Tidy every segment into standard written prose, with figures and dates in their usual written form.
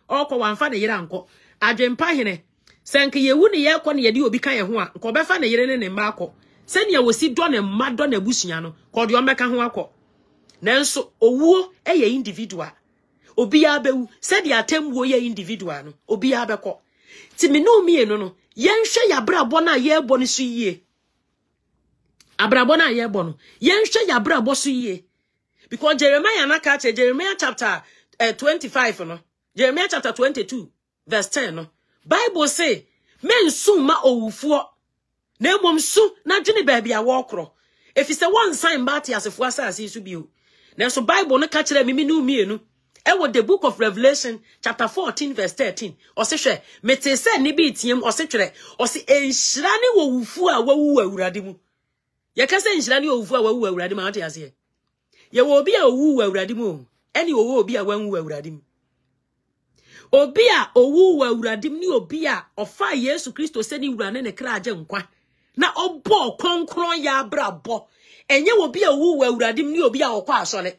oko wanfa ne yere anko adwempa hene senke yewu ne ye ko ne ye di obi kan ye ho a nko befa ne yere ne mma akọ se ne wosi do ne mma do na busua no ko de o meka ho akọ nanso owuo eye individual obi ya bewu se de atemwo ye individual no obi ya bekọ ti me no mienu no yenhwe ya brabo na ye bo ne so yie abrabo na ye bo no yenhwe ya brabo so yie because Jeremiah na ka che Jeremiah chapter 25 no Jeremiah chapter 22 verse 10 no Bible say men sun ma owufuo na emom su na dwene ba bia wo kro if is a one sign bat asefo asase su bio na so Bible no ka kire me no mienu e wo the book of Revelation chapter 14 verse 13 o se hwe mete se ni bi tiem o se twere o se enhira ne wo wufu a wawu awurade mu ye ka se enhira ne wo wufu a wawu awurade mu ate ase ye wo obi a owu awurade mu eni wo obi a wanwu awurade mu obi a owu awurade mu ni obi a ofa Yesu Kristo se ni wurane ne kra age nkwa na obo konkron ya brabo enye obi a owu awurade mu ni obi a okwa asole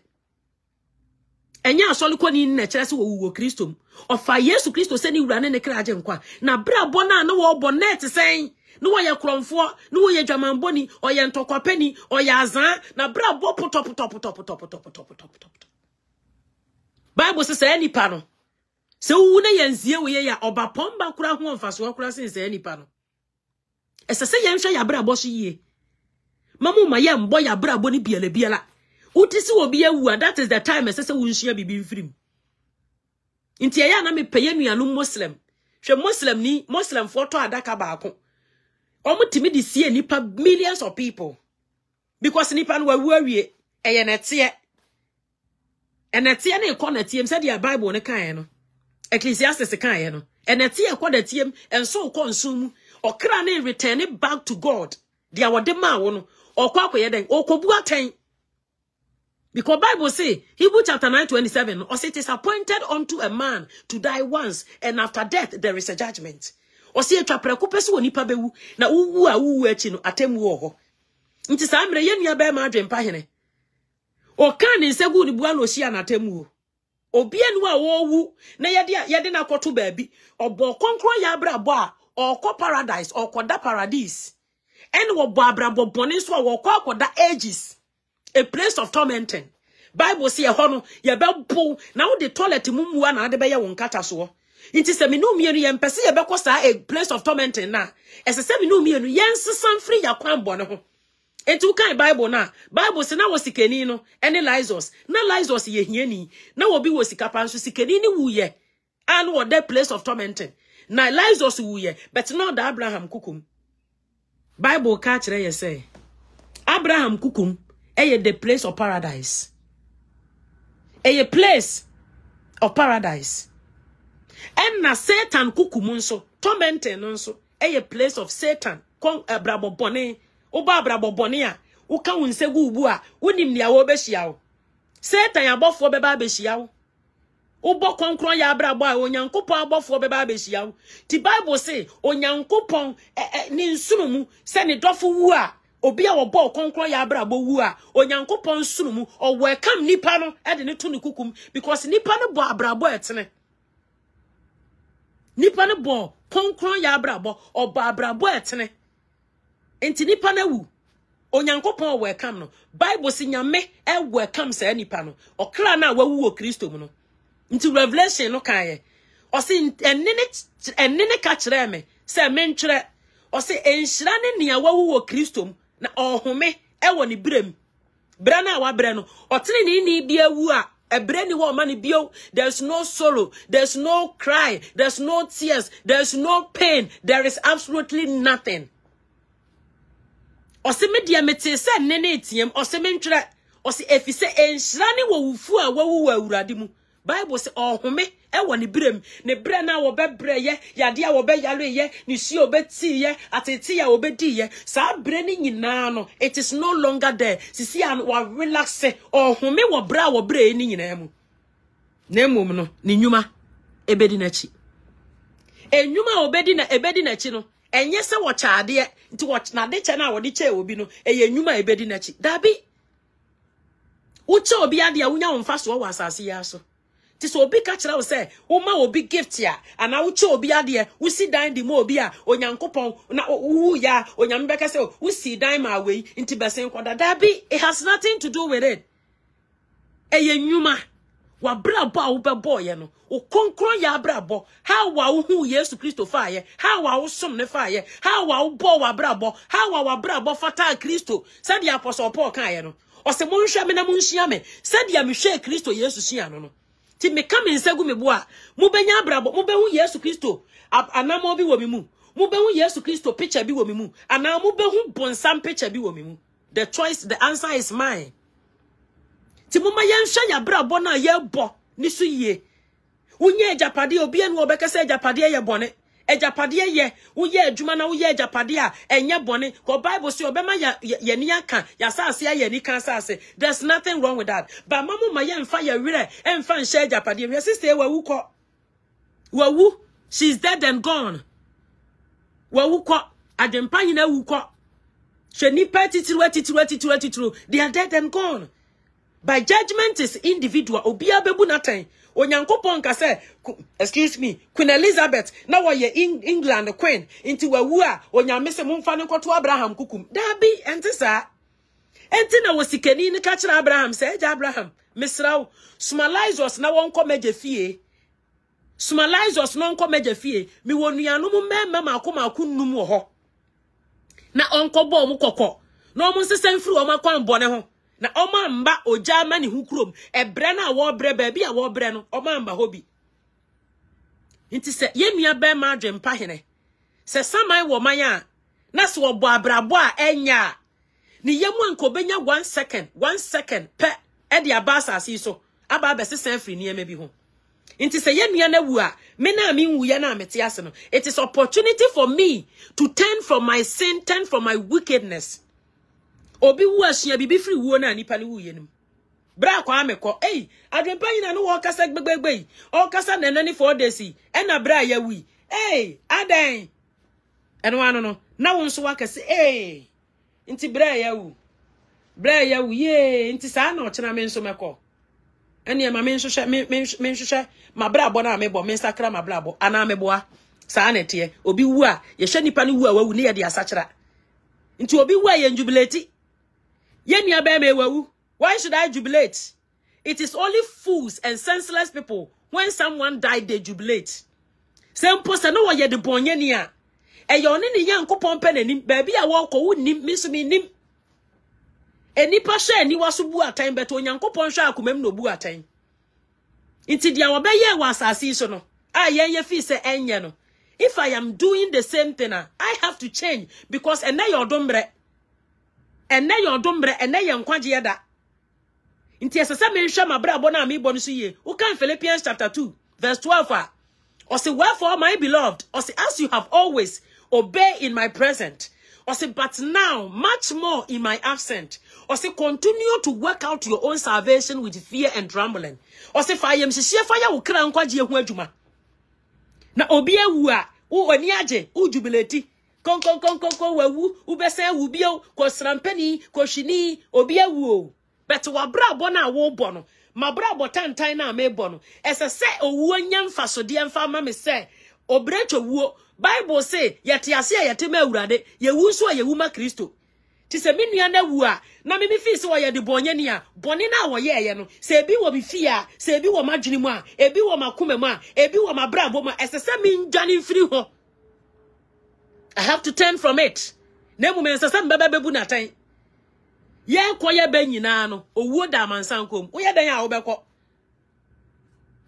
enye asole ko ni na kire se owu Kristo mu ofa Yesu Kristo se ni wurane ne kra age nkwa na brabo na wo bo net sen no wo ye kromfo no wo ye dwamanboni o ye ntokwapani o ye azan na brabo potop Bible says any pano se wu na yenzie wo ye ya obapomba kura ho mfaso kura se any pano ese se yenhwe ya brabo so yie mamu ma ye mbo ya brabo ni biala utisi obi awu that is the time ese se wunhia bibi mfirim ntia ya na me peye nuanu muslim hwe muslim photo adaka baako omutimi di sie nipa millions of people because nipa no wawie eyenete na ekonatiem said the Bible ne kan no Ecclesiastes kan no enete ekonatiem enso konsumu okra na return it back to God dia wode ma wo no okwa akoye den okobu aten because Bible say Hebrew chapter 9:27 or it is appointed unto a man to die once and after death there is a judgment. O si etwa preko pese woni pa bewu na wuwu achi no atemu wo ho nti sa mre ye nua be ma adwempa hene o kan ni nsegu ni bua no hia na atemu obi anu a wo wu na yede na koto baabi obo konkron ya abrabo a okọ paradise okoda paradise ene wo bo abrabo boni so wo kọ akoda ages a place of tormenting. Bible say ho no ye be bo na wo de toilet mumua na ade be ye won kata so inti se me no mienu ye mpese ye bekọ sa a place of tormenting na ese se me no mienu ye nsesan free ya kwan bone ho enti kan Bible na Bible se na wo sikani no ene Lazarus na Lazarus ye hiani na wo bi wo sikapa nso sikani ni wuye and wo that place of tormenting na Lazarus wuye but not the Abraham kukum Bible ka kire ye say Abraham kukum the place of paradise a place of paradise. And na Satan kukumunso tormenting nso a place of Satan kon brabo bone oba brabo bone a uka unsegu ubu a unim nia wo behia wo Satan abofo beba behia wo ubo konkron ya brabo a onyankopon abofo beba behia wo ti Bible say onyankopon ni nsunumu se ni dofo wu a obi a wobo konkron ya brabo wu a onyankopon nsunumu o welcome nipa no e de ne to ne kukum because nipa no bo abrabo etene nipa ne bo konkron ya abrabo oba abrabo etene enti nipa na wu onyankopon welcome no Bible si nyame e welcome sa nipa no okra na wawu wo Kristo mu no enti Revelation no kan ye o si enene ka kire me se mentwere o si enhira ne nia wawu wo Kristo mu na ohome e wo ne brem bra na wa bre no otene ni bia wu a ebre ni wo ma ne bio there's no sorrow, there's no cry, there's no tears, there's no pain, there is absolutely nothing. O se media mete se nene etiem o se mentwere o se efise enhira ne wo wufu a wawu wo awurade mu Bible say ohome e wo ne brem ne bre na wo bebre ye yade a wo be yalo ye ne si obeti ye atete ya obedi ye sa bre ni nyina no it is no longer there sisi an wa relax ohome wo bra wo bre ni nyina mu na emom no ne nyuma ebedi na chi enyuma obedi na ebedi na chi no enye se wo chaade nti wo na de che na wo de che obi no eye nyuma ebedi na chi dabi uche obi ade a wunya wo mfa so wo asase ya so Tis obi kachira wo say, wo ma obi gift ya, and I uche obi ade, wo si dan di mo obi a, onyankopon na wo ya, onyambeka say, wo si dan ma we, inti besen kwada. That be, it has nothing to do with it. Eye nyuma, wa brabo a wo bebo ye no. O konkron ya brabo, how wa wo hu Yesu Kristo fa ye, how wa wo som ne fa ye, how wa wo bo wa brabo, how wa brabo fata Kristo. Said the apostle Paul kan ye no. O se mo nhwa me na mo nhia me, said the amhwe Kristo Yesu hia no no. Ti me come nsegu me boa mu benya brabo mu behu Yesu Kristo anamo bi wo mi mu mu behu Yesu Kristo picture bi wo mi mu ana mu behu bonsam picture bi wo mi mu. The choice, the answer is mine. Ti mu ma yenhwa ya brabo na ye bo ni so yie unye ejapade obi enu obekese ejapade ye bone ejapade ye uye adwuma na uye ejapade a enye bone ko Bible say obema ye ni aka ya sase ye ni kan sase. There's nothing wrong with that. But mamu ma ye mfa ye wire emfa nhye ejapade we sister wawu ko wawu, she's dead and gone. Wawu ko adempa nyina wu ko hwe ni titru they are dead and gone. By judgment is individual. Obia bebu naten. Onyankopon ka say, excuse me, Queen Elizabeth, na wo ye England queen, inti wawu a onyame se momfa ne kwoto Abraham kukum. Da bi enti sa. Enti na wosikani ni ka kire Abraham say, "Eja Abraham, misrawo, smalize us na won komeje fie. Smalize us no komeje fie. Mi wonuanu mu mmema makoma num wo ho. Na onkobo mu kokko. Na omu sesen firi o makwan bone ho. Na oma mba oja mani hukrom ebre na wo bre baabi a wo bre no oma mba hobi nti se ye nua be ma adwempa hene se saman wo man a na se wo bo abrabo a enya ni yemu anko benya 1 second pe e de abasa asi so aba be sesen firi niam bi ho nti se ye nua na wu a me na me wu ye na mete ase no. It is opportunity for me to turn from my sin, turn from my wickedness. Obi wu asua bibi firi wuo na nipa ne wu yenim bra kwa amekọ adwempa nyina no wo kasa gbegbegbe o kasa nenani 4 days e na bra ya wi adan eno ano no na wo nso wakase nti bra ya wu ye nti sa na ochena me nso mekọ ene ma me nhwehwe ma bra bo na mebo me sakra ma bra bo ana meboa sa na tie obi wu a ye hwe nipa ne wu a wawu ne ye de asakira nti obi wu a ye jubilate. Why should I jubilate? It is only fools and senseless people when someone died they jubilate. Simple say no ye de bonye ni a. E yo ni Nyankopon pe nanim baabi a wo ko wonnim misumi nim. Enipa hwe ani waso bu atan beto Nyankopon hwe akomam no bu atan. Inti dia wo be ye wa asase so no. A ye fi se enye no. If I am doing the same thing, I have to change because ene your dombre. Ene your dombre ene ye nkwaje da. Inti esese me hwe mabrabo na me bonu so ye. Wo kan Philippians chapter 2 verse 12 or say, wherefore my beloved, or say, as you have always obeyed in my present, or say, but now much more in my absent, or say, continue to work out your own salvation with fear and trembling, or say, fire fire will cry nkwaje hu adwuma. Na obi ewu a wo ani age wo jubilate kon wawu wo bese wu bio ko srampani ko hwini obi ewu o bet wa brabo na wo bo no ma brabo tantan na me bo no ese se owu anya mfasode emfa ma me se obrecho wuo Bible say yete ase yete ma awurade yewu so yewu ma Kristo ti se me nua na wu a na me fi se wo ye de bonye ni a bone na wo ye ye no se bi wo bi fi a se bi wo madwene mu a ebi wo makoma mu a ebi wo mabrabo mu ese se me ndwane firi ho. I have to turn from it. Na mu me ese se mbaba bebu na tan ye koye ba nyina no owuo da mansankom wo ye dan a wo bekọ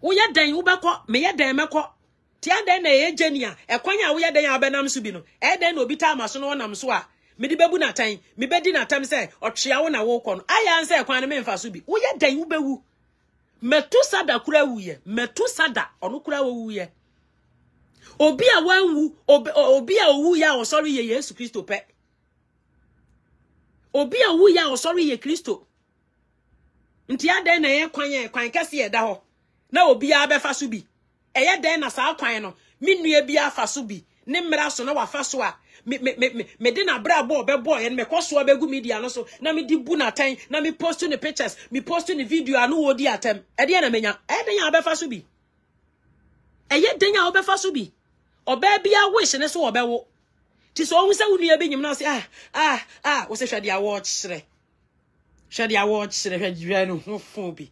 wo ye dan wo bekọ me ye dan mekọ ti adan na ye genia e kwanya wo ye dan a benam so bi no e dan na obi ta amaso no nam so a me di bebu na tan me bedi na tam se otwea wo na wo kọ no aya nse kwan me mfa so bi wo ye dan wo bewu metu sada kura wu ye metu sada onu kura wo wu ye obi a wanwu obi a owu ya o sorry ye Yesu Kristo pe obi a wu ya o sorry ye Kristo nti adan na ye kwan kase ye da ho na obi a befa so bi eye den na sa kwan no me nua bi afa so bi ne mmra so na wafa so a me de na bra boy and me kwaso abegu media no so na me di bu na tan na me post the pictures me post the video anu odi atem e de na menya e de nya obefa so bi eye de nya obefa so bi oba bia wish ne so obewo ti so ohun se wunu ya benyim na say wo se hwede award sere hwede award sere hwede no ho bi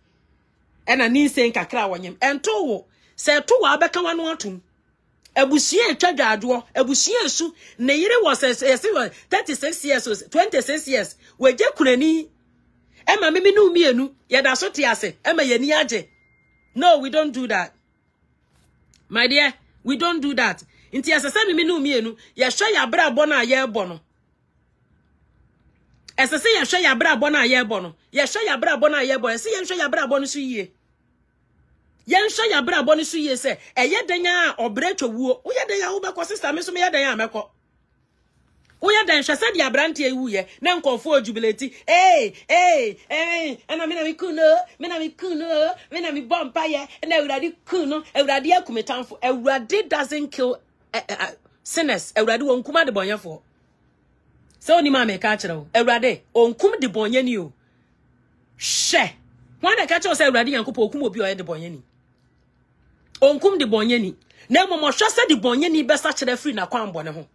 e na ni nsen kakra wonyem ento wo se to wa abeka wano atum abusia etwadwaado abusia su ne yire was 36 years 26 years weje kunani e ma me no mienu ye da so te ase e ma yani age. No, we don't do that, my dear. We don't do that. Inti asese me no mienu ye hwe ya bra bo na ye bo no asese ye hwe ya bra bo na ye bo no ye hwe ya bra bo na ye bo ese ye hwe ya bra bo no so yie yen hwe ya bra bo no so yie se eye danya obre twuo wo ye danya wo be ko sister me so me ye danya ameko wo ye dan hwe se dia brante ewu ye na nkonfo ojubileti ana me na mi kuno me na mi bompa ye na ewrade kuno ewrade akumetanfo ewrade doesn't kill sinners. Ewrade wonkuma de bonyefo so ni ma me ka kire wo ewrade onkum de bonyani o hwe wan de ka kire so ewrade yankopo okum obi o ye de bonyani onkum de bonyani na momo hwe se de bonyani be sa kire free na kwan bone ho.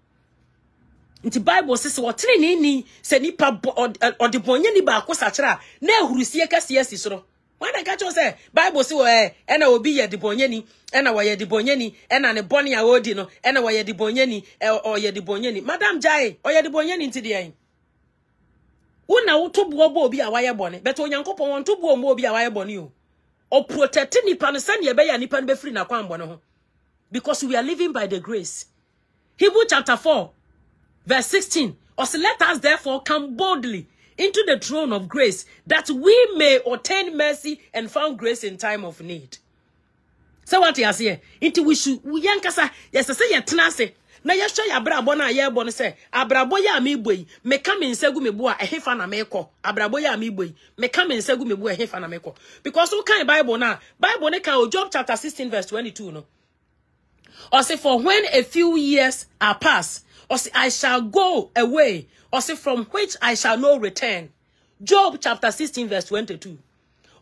Nti Bible says what ni se nipa odi bonyani ba ko sa kire na ehurusie kase asi soro. Wan de ka kire say Bible say na obi ye de bonyani na wo ye de bonyani na ne bone ya odi no na wo ye de bonyani o ye de bonyani Madam Jai o ye de bonyani nti de yan una wo to bo obi a waye bone but onyankopon won to bo obi a waye bone o protect nipa no sane ye be ya nipa no be free na kwan bone ho because we are living by the grace. Hebrew chapter 4 verse 16 also let us therefore come boldly into the throne of grace that we may obtain mercy and find grace in time of need. So what you say? Into we should we yankasa yes say ye tena se na ye hwe ya brabo na ye bo no se abrabo ya me boyi me ka me nsegu me bo a ehefa na me kọ abrabo ya me boyi me ka me nsegu me bo a ehefa na me kọ because who can Bible na Bible ne ka Job chapter 16 verse 22 no or say for when a few years are past or say I shall go away or say from which I shall no return. Job chapter 16 verse 22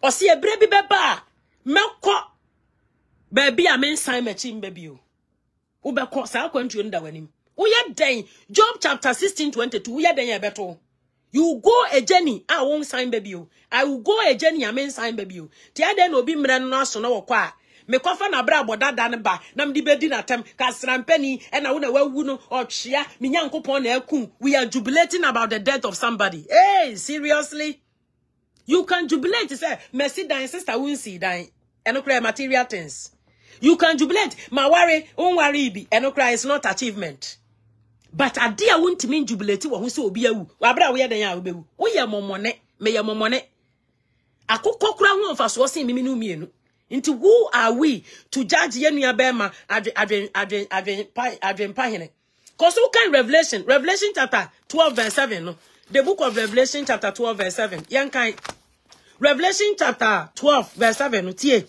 or say ebrebi beba me kọ baby amen sign me chim baby o ubeko sa kwantu nda wanim uye den. Job chapter 16:22 uye den ye beto you go a journey I won't sign baby o I will go a journey amen sign baby o ti ade na obi mre no aso na wokọ a me kwafa na bra bodada ne ba na mdi bedi na tem ka srampani e na wo na wawu no otwea me nyankopon na akun. We are jubilating about the death of somebody. Hey, seriously? You can jubilate say mercy dan sister won see dan enokra material things. You can jubilate ma worry on worry bi enokra is not achievement. But adia won't mean jubilate wo so obi awu wa bra wo ye dan ya obewu wo ye momone me ye momone akokọ kura ho mfa so sin mimi no mienu. Into who are we to judge yenua bema adwen pahene? Cause who can Revelation chapter 12 verse 7 no? The book of Revelation chapter 12 verse 7 yan kan Revelation chapter 12 verse 7 no tie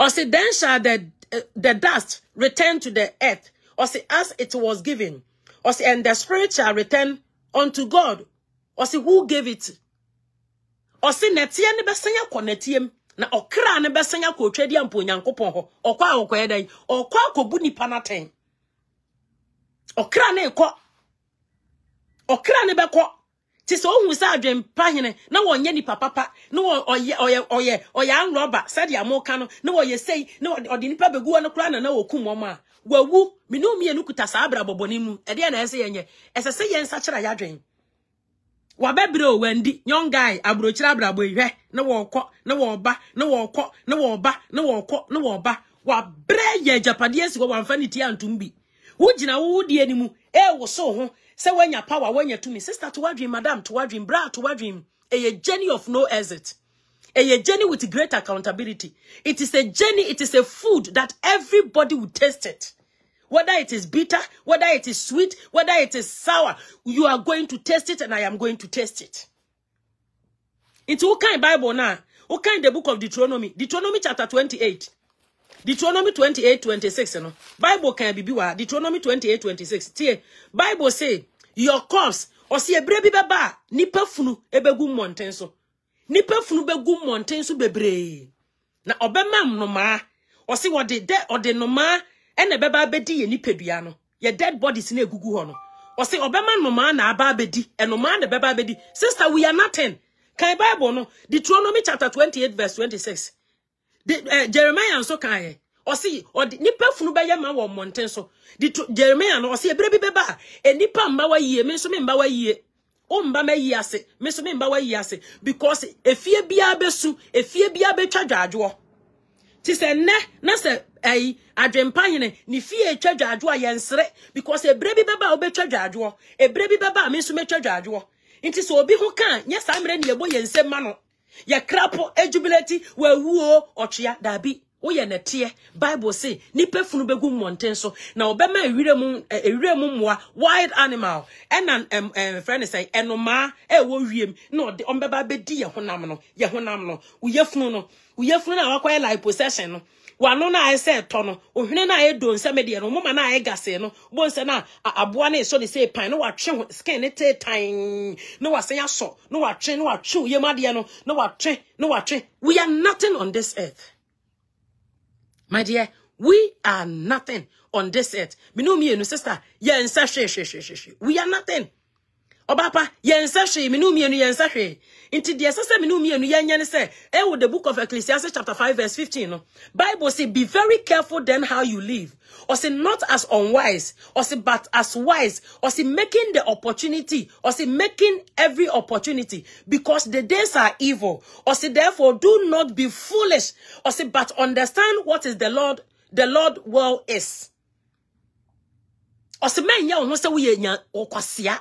or say then shall the dust return to the earth or say as it was given or say and the spirit shall return unto God or say who gave it or say netie ne besanya konetiem na okra ne besanya ko twadi ampo nyankopon ho okwa akoye dan okwa akobu nipa naten okra ne beko ti so hu sa adwen pahene na wonye nipa papa na oye anroba said ya moka no na woye sei na odi nipa begu no kra na wokum mo ma wawu minu mienu kuta sa abra boboni mu e de na ese yenye ese se yen sa kira ya adwen wabebre o wandi young guy abrochira abrabo ihwe na wokọ na woba na wokọ na woba na wokọ na woba wabre ye japade asi wo wamfaniti antumbi wugina wo die ni mu wo so ho se wanya power wanya to me sister to wadrim madam to wadrim bra to wadrim a journey of no exit, a journey with great accountability. It is a journey, it is a food that everybody will taste it. Whether it is bitter, whether it is sweet, whether it is sour, you are going to taste it and I am going to taste it. Into what kind of Bible now? What kind of the book of Deuteronomy? Deuteronomy chapter 28. Deuteronomy 28:26 no. Bible can be wa Deuteronomy 28:26. Tie Bible say your corpse or see a brebi baba nipa funu ebegu mountain so. Nipa funu begu mountain so bebre. Na obema no ma or see what the or the no ma and the beba bedi ye nipedua no. Your dead bodies in a gugu hono. Or say obema no ma na aba bedi and no man the beba bedi. Sister, we are nothing. Can Bible no? Deuteronomy chapter 28:26. Jeremiah and so can or see or the nipa funu be yama wo mountain so Jeremiah no or see ebrebi beba e nipa mbawa yie me so me mbawa yie o mba ma yie ase me so me mbawa yie ase because efie bia besu efie bia betwa dwadwo ti se ne na se adwempa hene ni fie twa dwadwo a yensere because ebrebi beba obetwa dwadwo ebrebi beba me so metwa dwadwo nti so obi ho kan nya samre ne yebo yensem ma no ya krapo ejubilati wa wuo otwea dabi oye netie Bible say nipa funu begu mountain so na obema ewire mu moa wild animal and friend say enoma wo wiem na ode ombeba bedi ye honam no uyefunu na wakwa like possession no wano na I say to no ohwene na e do nse mede no moma na e gase no bo nse na aboa na so de say pan no watwe skin ne te tan no wasen aso no watwe yemade no watwe we are nothing on this earth. My dear, we are nothing on this earth. Me no me no sister, yensa hwe. We are nothing. Obapa, yensa hwe, me no me no yensa hwe. Inti the sister me no me no yenya ne say, with the book of Ecclesiastes chapter 5 verse 15 no. Bible say be very careful then how you live. Or say not as unwise, or say but as wise, or say making the opportunity, or say making every opportunity, because the days are evil. Or say therefore do not be foolish, or say but understand what is the Lord will is. Or say men ya no say we nya okwasia.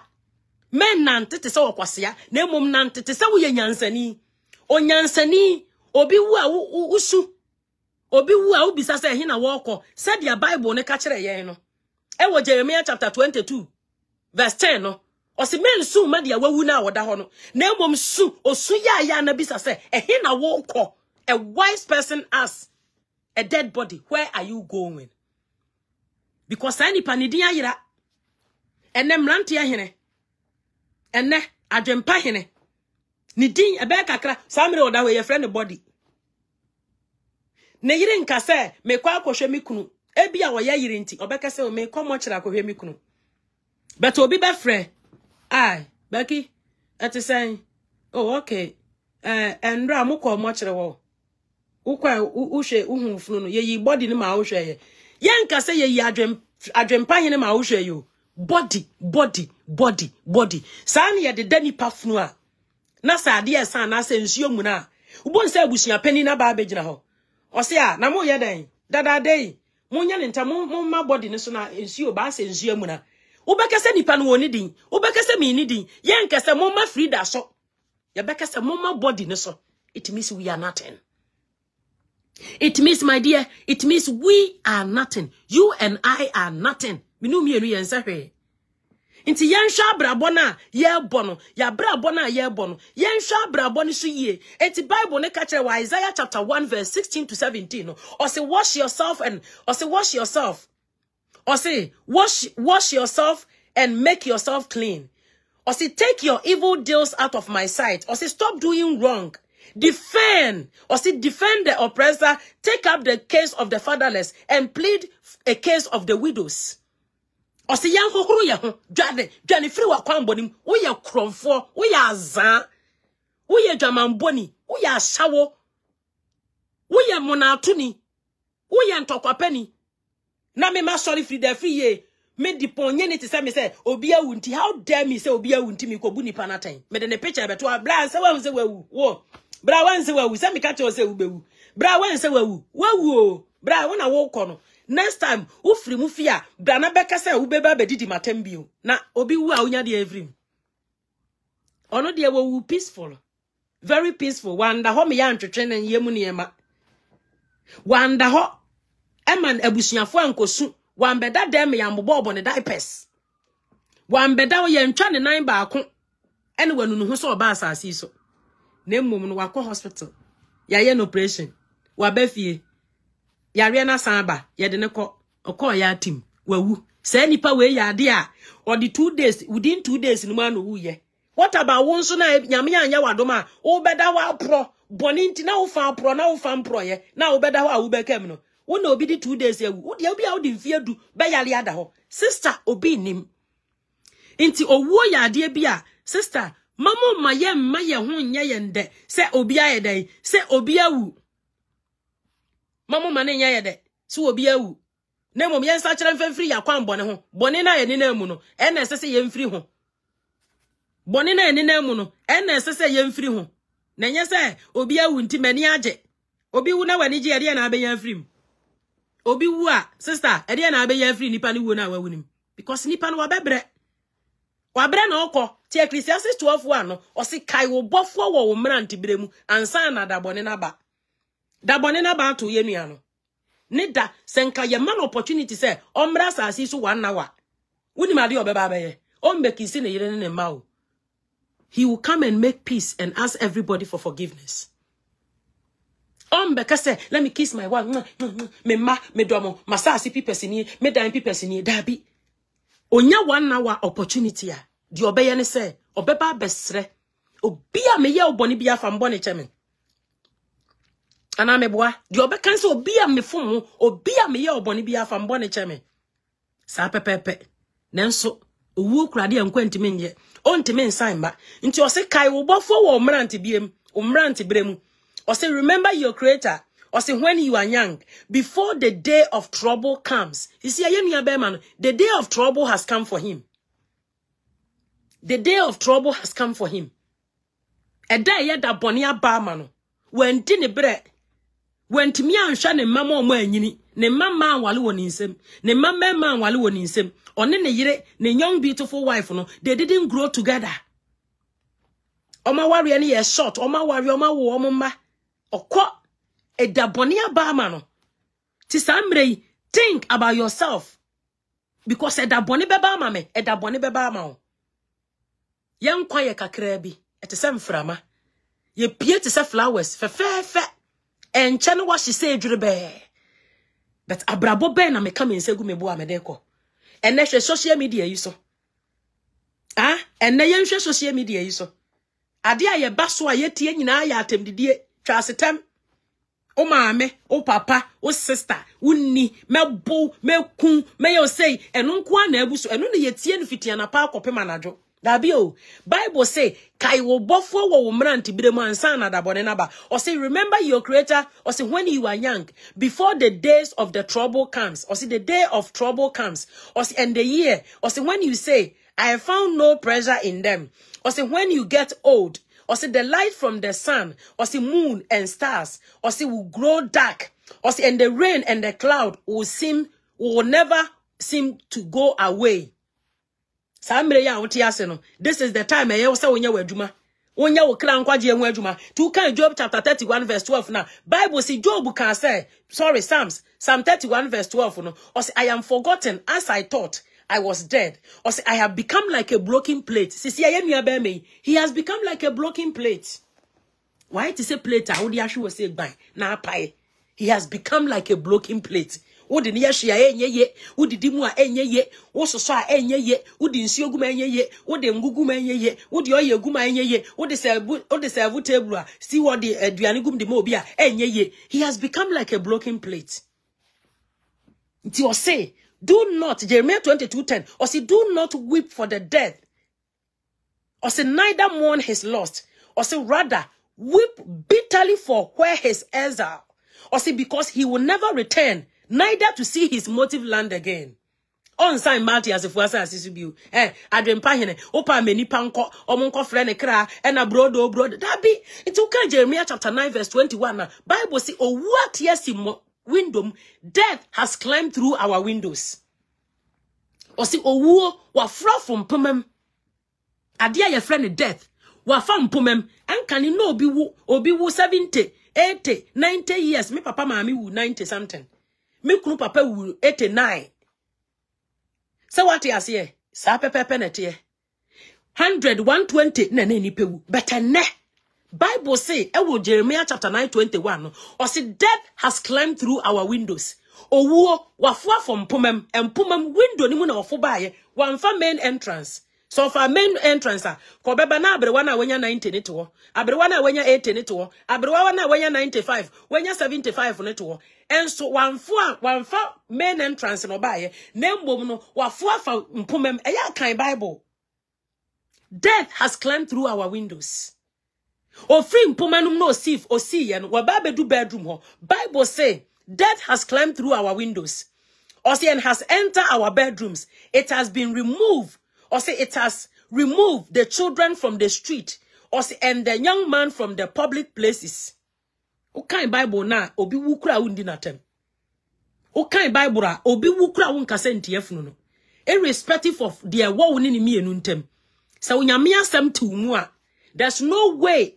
Men nante te se okwasia, na emom nante te se we nyansani. Onyansani obi wu a usu. Obi wu a ubisa se hina woko said the Bible ne ka kire yen no e Jeremiah chapter 22 verse 10 no o se men su ma dia wawu na woda ho no na emom su osu ya na bisa se hina woko a wise person asks a dead body where are you going because any panidin ayira enne mrante ahene enne adwempa hene ni din ebe kakra samre woda we ye friend body ne yire nka se me kwa akohwe mi kunu ebi a wo ya yire nti obeka se o me komo kira akohwe mi kunu but obi be frɛ ai baki ati say oh okay endra mo komo kira wo ukwa uhwe uhunfunu no ye yi body ni ma uhwe ye nka se ye yi adwempa hene ma uhwe yo body san ye de dani pafunu a na sa ade e san na se nsuo mu na ubon se abusia pani na ba begina ho Osia na mo yeden dada dey mo nya nta mo ma body ne so na ensuo ba se ensuo mu na ubekese nipa no woni din ubekese mi ni din ye nkese mo ma frida so ye bekese mo ma body ne so it means we are nothing. It means my dear, it means we are nothing. You and I are nothing. Me no me enu ye nsahwe Inti yensha brabona ye bono ya brabona ye bono yensha braboni so ye enti Bible ne ka kire Isaiah chapter 1 verse 16 to 17 or say wash yourself and make yourself clean or say take your evil deals out of my sight or say stop doing wrong defend the oppressor take up the case of the fatherless and plead a case of the widows. Osi yan kokoro ye ho dwane free wa kwambonim wo ye kromfo wo ye azan wo ye dwamamboni wo ye asawo wo ye monatuni wo ye ntokwapani na me ma sorry free the free ye me diponye ni te say me say obi awunti how dare me say obi awunti me ko bu nipa natan me de ne picture beto bra say wawu wo bra wan say wawu say me ka che say ubewu bra wan say wawu o bra wona wo kono next time ufri mu fia bra na beka say ubeba bedidi matembio na obi wu a unya de every ono de wo peaceful very peaceful wanda ho me ya ntwetwe na yemu ne ema wanda ho eman abusuafo ankosu wambeda dem ya mbobo ne diapers wambeda wo ye ntwa ne nan baako ene wanunu ho so oba asase so na mmom no wakọ hospital ya ye no operation wabafie yare na samba yede ne ko ya tim wawu say nipa we yade a or the 2 days within 2 days no man wu ye. What about one so na nyame anya wadoma wo beda wa pro boni nti na wo fa pro na wo fa pro ye na wo beda wa wo bekem no wo na obi di 2 days ewu wo de obi a wo di mfie du be yale ada ho sister obi nim nti owo yade bi a sister mamo maye maye ho nya ye nde se obi ayede se obi awu mamo mane nya ye de se obi awu na mom yen sa kire mfamfiri yakwan bone ho bone na ye ni na mu no e na sese ye mfiri ho bone na ye ni na mu no e na sese ye mfiri ho na nye se obi awu nti mani age obi wu na wani je ade na abeya mfirim obi wu a sister ade na abeya mfiri nipa ni wu na wawunim because nipa no wabebre na okọ ti Ecclesiastes 12:1 no o si kai wo bofo wo mranti bremu ansa na dabone na ba to ye nua no nida senka ye man opportunity say omra sasi so 1 hour wuni ma de obeba abaye o mbeki si ne yire ne ma o. He will come and make peace and ask everybody for forgiveness. Mbeka say let me kiss my wife me ma me domo masasi pipesini me dan pipesini dabi onya 1 hour opportunity a di obeye ne say obeba besre obi a me ye oboni bia fa mbone cheme ana meboa di obeka say obi a me fom obi a me ye oboni bia fa mbone cheme sa pepepe nenso owu krade enkwanti menye ontime nsan ba nti o se kai wo bofo wo mranti biem o mranti bremu o say remember your creator or say when you are young before the day of trouble comes. You see ayenu man, the day of trouble has come for him. The day of trouble has come for him. A day ya da bonia ba mano when tini bre when timi ansha ne mama omo anyini ne mama wale woni nsem ne mama man wale woni nsem one ne yire ne young beautiful wife no they didn't grow together. Oma wari ani ye short oma wari oma wo oma ma okọ edabonia ba mano ti samrei think about yourself because edaboni beba ma me edaboni beba ma o yen kwa ye kakra bi etesem frama ye pie te se flowers fe enche no what she say dwure be but abrabo be na me come nsegu mebu amedeko enne hwe social media yi so enne ye hwe social media yi so ade a ye baso a ye tie nyina ya atemdidie twa asetem o maame o papa o sister unni mebo mekun me yo say eno nko na abuso eno ne yetie no fitia na pa akopem anajo dabi o Bible say kai wo bofo wo mranti biremu ansa na dabone na ba or say remember your creator or say when you are young before the days of the trouble comes or say the day of trouble comes or say and the year or say when you say I have found no pleasure in them or say when you get old or say the light from the sun, or say moon and stars, or say will grow dark, or say and the rain and the cloud will never seem to go away. This is the time I say when you were Juma. When you clan kwaji enwe Juma. To can Job chapter 31 verse 12 now. Bible say Job can say, sorry, Psalm 31 verse 12 no. Or say I am forgotten as I thought. I was dead. Or say, I have become like a broken plate. He has become like a broken plate. Why to say plate? Say bye. Na pie. He has become like a broken plate. Udi niyashia ye. Udi dimua ye. Woso soa ye. Udi nsio guma ye. Udi nguguma ye. Udi oye guma ye. Udi servu tebua. See what the duanigum di mobia ye. He has become like a broken plate. It was say. Do not, Jeremiah 22:10, or say, do not weep for the dead, or say, neither mourn his loss, or say, rather, weep bitterly for where his heirs are, or say, because he will never return, neither to see his motive land again. On sign Marty as if was as you, Adrian Pahine, Opa many panko, Omonko friend kra, and a brodo. That be, it's okay, Jeremiah chapter 9, verse 21. Bible say, oh, what yes, window, death has climbed through our windows. Or see, oh, wa fra from pumem. Adia your friend death. Wa from pumem. And can you know obi wo 70, 80, 90 years. Me papa mami wu 90 something. Me kunu papa wu 89. So what you say? Sa pepe penete. 100, 120. Ne ni pewu. Better ne. Bible say, Jeremiah chapter 9:21, or say death has climbed through our windows. Owo wafua from pumem and pumem window ni muna wafubaye one for main entrance. So for main entrance, ko beba na abrewana wenya 90 ni to, abrewana wenya 80 ni to, abrewana wenya 95, wenya 75 ni to. And so one for main entrance no baye, nembo no wafua for pumem eya kan Bible. Death has climbed through our windows. O free pumanum no sif o see yen wababe do bedroom ho. Bible say death has climbed through our windows. Or say and has entered our bedrooms. It has been removed. Or say it has removed the children from the street. Or say and the young man from the public places. O kind Bible na obi wukra undi natem. O kind Bible ra obi wukra unkase ntiefunu no. Irrespective of their wo ni mi enuntem. So unyame asem to mu a, there's no way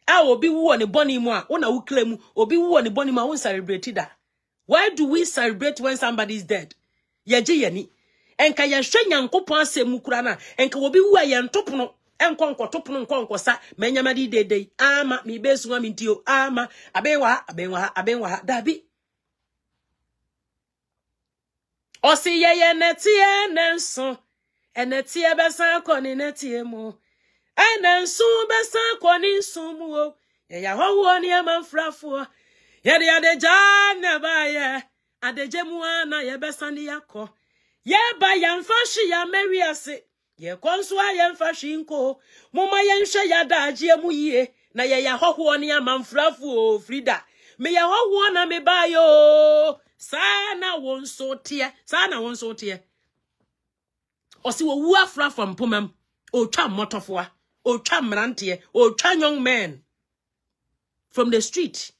obi wu on the boni mu a una uklemu obi wu on the boni mu a won celebrate that. Why do we celebrate when somebody is dead? Yeje yani enka ye hwe Nyankopon asem kura na enka obi wu a ye ntopono enkonko topono nkonko sa menyamadi dede ama mi besu ma mintio ama abenwa dabi osi ye netie nenso enetie besan koni netie mu enenso besan koni nsumu o ya howo ni amanfrafo ye de adeja na ba ye adejemu ana ye besan yakọ ye ba yamfashi ya meriase ye konso ayamfashi nko muma ye nhwe ya daje mu yie na ye ya howo ni amanfrafo Frida me ya howo na me ba yo sana wonso tie Osi wo wu afra from pomam o twa motofoa o twa mrantie o twa young men from the street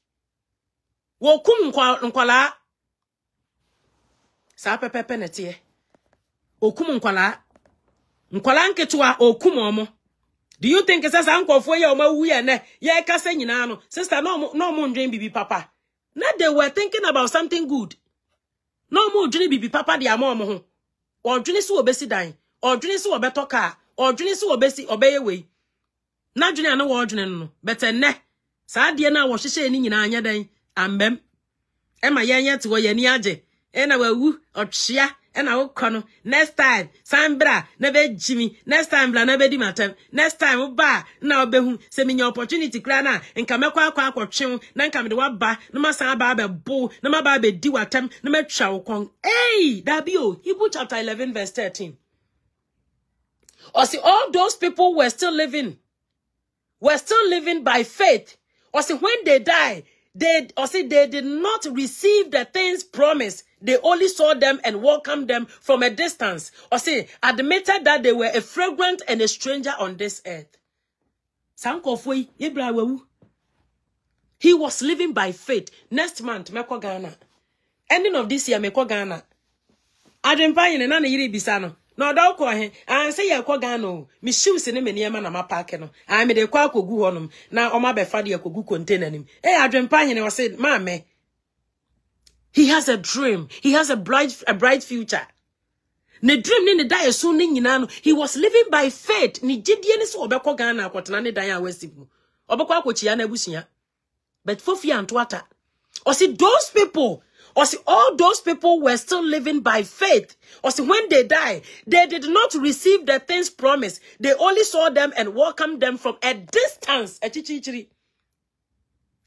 wo kum nkwala sa pepepe netie o kum nkwala nketua o kum omo. Do you think sasa ankofo ye o ma wu ye ne ye kasa nyina no sister no mo ndwen bibi papa na they were thinking about something good no mo dwene bibi papa de ama omo ho odwene se obesi dan odwene se obeto car odwene se obesi obeye we na dwene ana wo odwene no betenne saa de na wo hyehye ni nyina anya dan ambem e ma yenye te wo ye ni age e na wawu otwea e na wo kọ no next time sambra na be jimi next time bla na be di matem next time ba na obehu se minya opportunity kra na nka mekwa akotwe na nka me de waba na masan ba be bo na ma ba be di watem na metwa wo kon dabio Hebrew chapter 11 verse 13. Or see all those people were still living by faith. Or see when they die they did not receive the things promised. They only saw them and welcomed them from a distance. Or say, admitted that they were a fragrant and a stranger on this earth. He was living by faith. Next month, meko Ghana. Ending of this year, meko Ghana. Adempa na yiri bisano. No da ko he an say ye ko Ghana mi shoes ne me niema na ma park no an me de kwa akogu honum na o ma be fa de akogu container nim adwempa hene o say ma me. He has a dream. He has a bright future. Ne dream ni ne die so ni nyina no he was living by faith. Ni gidie ni so obekọ Ghana akotena ne dan awasibu obekọ akochia na abusia but fofi antwata o see those people. Or see, all those people were still living by faith. Or see, when they die, they did not receive the things promised. They only saw them and welcomed them from a distance.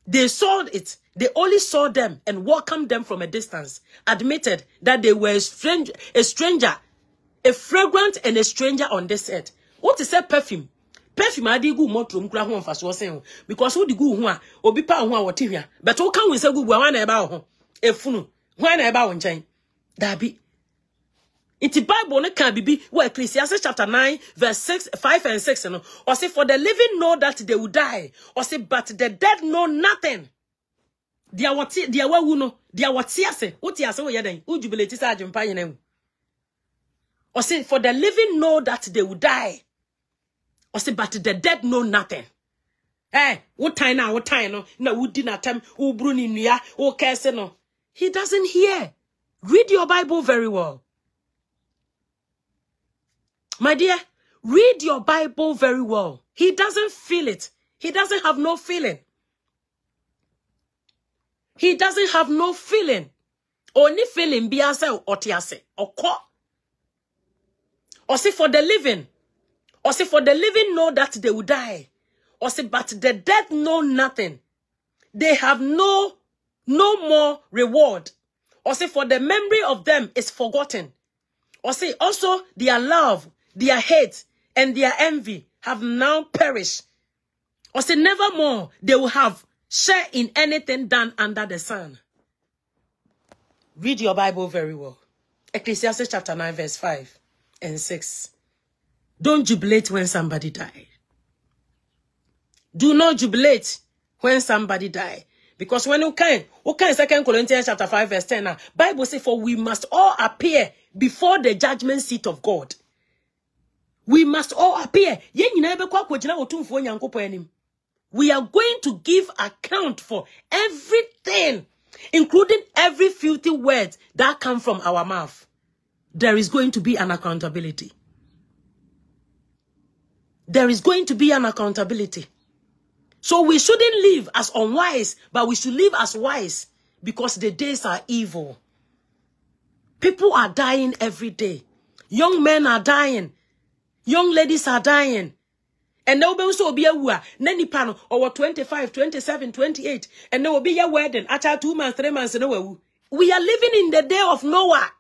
They saw it. They only saw them and welcomed them from a distance. Admitted that they were a stranger, a fragrant and a stranger on this earth. What is a perfume? Perfume adi gu motrum kura ho mfaso sen because wo di gu ho a obi pa ho a wote hwia but wo kan we say gu wa na e ba ho efunu hwan na eba wo nchen dabi iti Bible ne kan bibi wo Ecclesiastes chapter 9 verse 5 and 6 no or say for the living know that they will die or say but the dead know nothing dia wawu no dia watiase wotiase wo yeden wo jubilate sa adwempa yene or say for the living know that they will die or say but the dead know nothing. What time no na wudi na tem wo bru ni nua wo kese no. He doesn't hear. Read your Bible very well. My dear, read your Bible very well. He doesn't feel it. He doesn't have no feeling. He doesn't have no feeling. Only feeling be ase otiase. Oko. Or say for the living. Or say for the living know that they will die. Or say but the dead know nothing. They have no more reward. Or say for the memory of them is forgotten. Or say also their love, their hate, and their envy have now perished. Or say never more they will have share in anything done under the sun. Read your Bible very well. Ecclesiastes chapter 9 verse 5 and 6. Don't jubilate when somebody died. Do not jubilate when somebody died. Because when you can 2 Corinthians chapter 5 verse 10 now, Bible says, for we must all appear before the judgment seat of God. We must all appear. We are going to give account for everything, including every filthy word that come from our mouth. There is going to be an accountability. There is going to be an accountability. So we shouldn't live as unwise, but we should live as wise, because the days are evil. People are dying every day. Young men are dying. Young ladies are dying. And there will be a war. Nani pano over 25, 27, 28. And there will be a wedding. After 2 months, 3 months. We are living in the day of Noah.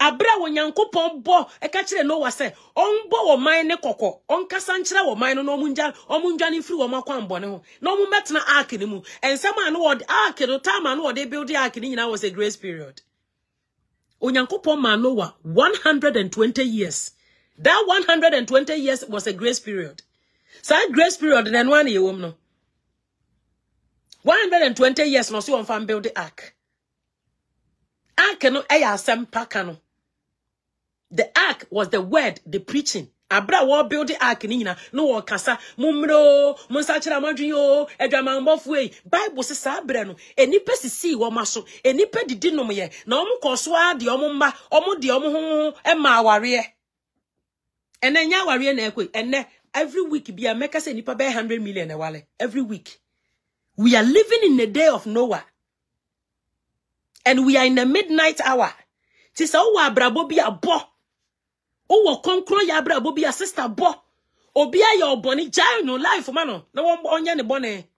Abra wonyankopon bo e ka kire Noah say on bo wo man ne kokko on kasankyere wo man no omunjani firi wo makwan bone ho na omumetena ark ni mu ensem an wo ark no time an wo de build ark ni nyina was a grace period. Onyankopon ma Noah 120 years. That 120 years was a grace period. So grace period then one ye wom no 120 years no so on fan build the ark. Ark no eya sempaka no. The ark was the word, the preaching. Abra wo build the ark ni nyina no wo kasa mumro munsachira madwuo edwamambofue. Bible says abra no enipa sisi wo maso enipa didi nom ye na omkoso a de omma omo de omo ho ema aware. Ene nya aware na ekwe ene every week bia meka say enipa be 100 million ewale every week. We are living in the day of Noah. And we are in the midnight hour. Tisa uwa abrabo bi abo. Uwa konkro ya abrabo bi a sister bo. Obia ya oboni jai no life mano. Na wombo onye ne bone.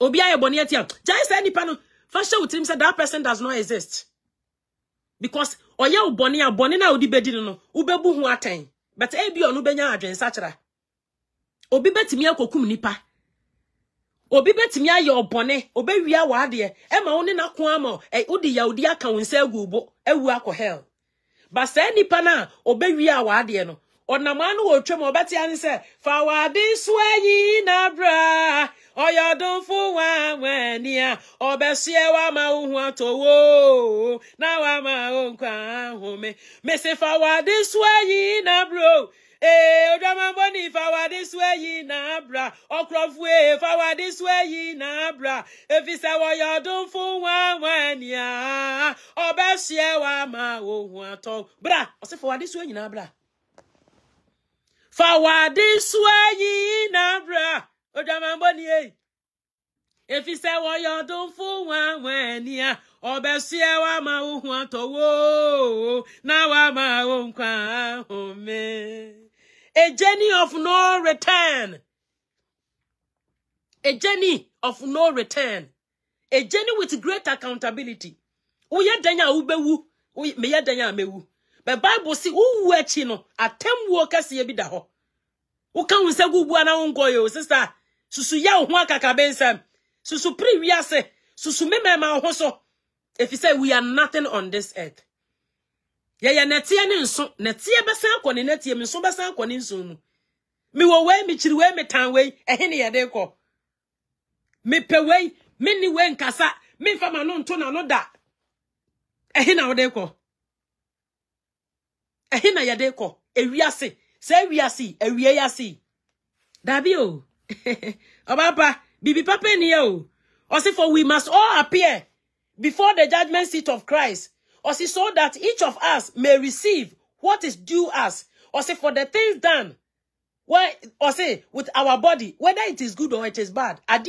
Obia ya boni etia. Jai say ni pano. First show him say that person does not exist. Because oya uboni a boni na odi bedi no. Ubebu hu aten. But ebi onu benya adwen sachira. Obi betimi akokum nipa. Obi betimi aye obone obewia wade e ma woni nako ama odi yaudi aka wonsa agubo ewu akọ hell ba say nipa na obewia wade no onama no wotwem obeti an se fa wade so ayi na bra oyodonfo wa wania obesie wa ma hu atowo na wa ma onkwa home me se fa wade so ayi na bro. Odamambo ni fawa this way na bra. Okrofwe fawa this way na bra. Efisa wo yodun fun wan ya. Obesie wa ma ohun ato. Bra, o se fawa this way na bra. Fawa this way na bra. Odamambo ni e. Efisa wo yodun fun wan ya. Obesie wa ma ohun ato wo. Na wa ma onkwa home. A journey of no return. A journey of no return. A journey with great accountability. Uye denya ubewu. Uye meye denya mewu. But Bible say uwu echi no. Atemwu okasi ye bida ho. Uka unsegu ubu ana ungoyo. Sister. Susu ya uhuwa kakabensem. Susu pri wiyase. Susu meme ma uhoso. If you say we are nothing on this earth. Ya netie ne nso netie besan akọ ne netie me nso besan akọ ne nso mu me wo we me chiri we me tan we ehe ne ye de kọ me pe we me ni we nkasa me fa ma no nto na no da ehe na wo de kọ ehe na ye de kọ ewiase se ewiase ewie yase dabi o obaba bibi papa ni o o say for we must all appear before the judgment seat of Christ. Or see, so that each of us may receive what is due us. Or say, for the things done why or say with our body, whether it is good or it is bad, there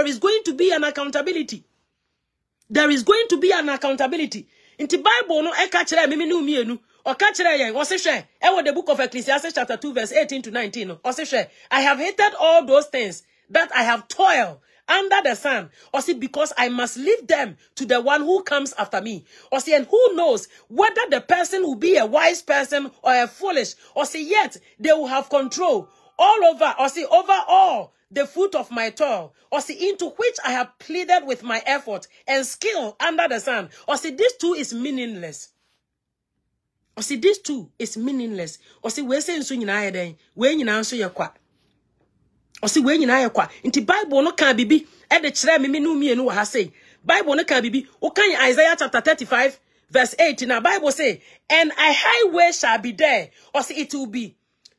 is going to be an accountability. There is going to be an accountability. In the Bible, no, or catch the book of Ecclesiastes chapter 2 verse 18 to 19. I have hated all those things that I have toiled under the sun, or see, because I must leave them to the one who comes after me. Or see, and who knows whether the person will be a wise person or a foolish, or see, yet they will have control all over, or see, over all the fruit of my toil, or see, into which I have pleaded with my effort and skill under the sun. Or see, this too is meaningless. Or see, this too is meaningless. Or see, we're saying so when you answer your quack. Or see when you know kwa inti Bible no can bibi e de kire me no mienu wa ha say Bible no can bibi o kan Isaiah chapter 35 verse 8 na Bible say and a highway shall be there, or see it will be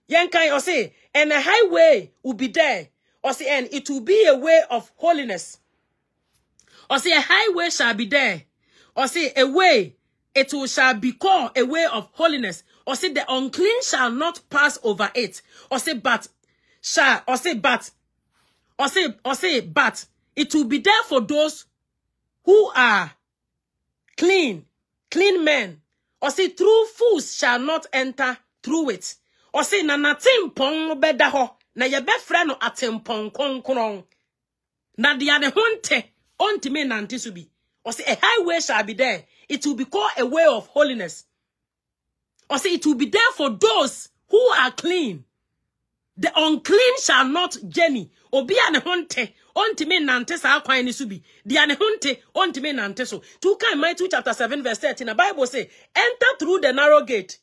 yen kan or say and a highway will be there, or see and it will be a way of holiness, or see a highway shall be there, or see a way it will shall be called a way of holiness, or see the unclean shall not pass over it, or say but shall, or say but it will be there for those who are clean men, or say true fools shall not enter through it, or say na natimpong beda ho na ye be frɛ no atempong konkron na dia ne honte ontime nante so bi, or say a highway shall be there, it will be called a way of holiness, or say it will be there for those who are clean. The unclean shall not journey. Obia ne honte ontime nante sa kwan ni so bi. Dia ne honte ontime nante so. To kan Matthew chapter 7 verse 13, the Bible say, enter through the narrow gate.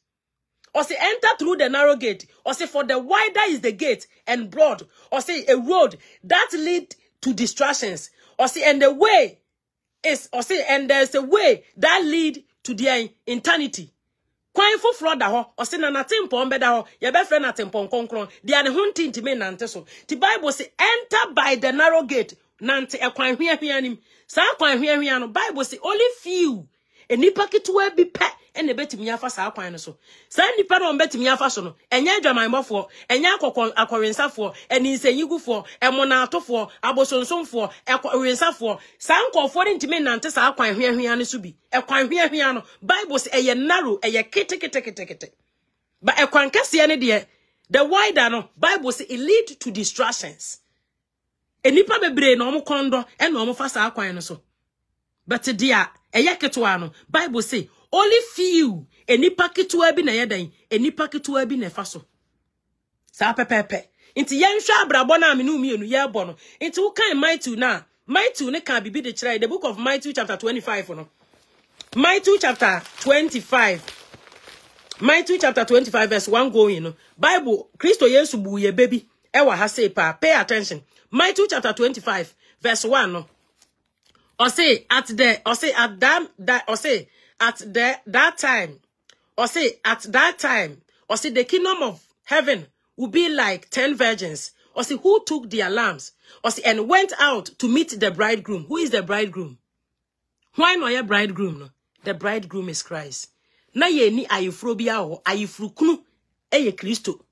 Or say enter through the narrow gate. Or say for the wider is the gate and broad. Or say a road that lead to distractions. Or say and the way is, or say and there's a way that lead to their eternity. Kwan fo fro da ho, o se na natempon beda ho, ye be fre natempon konkron, dia ne hunti ntime nante so. The Bible say enter by the narrow gate, nante e kwan hwehwe nim. Sa kwan hwehwe no Bible say only few enipa ketewa bi pe ene betimi afa sa kwan no so. Sa nipa no betimi afa so no, enye adwamanbofo, enye akorensafo, eni nsanyigufo, emonatofo, abosonsomfo, ekorensafo, sa nkofo de ntime nante sa kwan hwehwe no so bi. E kwan hwehwe no Bible say eye narrow, eye kete. But e kwan kase ne de the wider no Bible say it lead to distractions. Enipa bebre na omo kondo e na omo fa sa kwan no so. But dia eye ketewa no Bible say only few enipa ketewa bi na yedan, enipa ketewa bi na fa so. Sa pepepe. Inti yenhwa abrabo na amenu mienu ye bo no. Inti wo kan Matthew na Matthew ne kan bibi de kire the book of Matthew chapter 25 no. Matthew chapter 25. Matthew chapter 25 verse 1 going no. Bible Christo Yesu bu ye baby. Ewa ha say pa, pay attention. Matthew chapter 25 verse 1 no. Or say at that time, or say the kingdom of heaven will be like 10 virgins, or say who took their lamps, or say and went out to meet the bridegroom. Who is the bridegroom? Why no ye bridegroom no? The bridegroom is Christ. Na ye ni ayifrobia o ayifrukunu eye Kristo.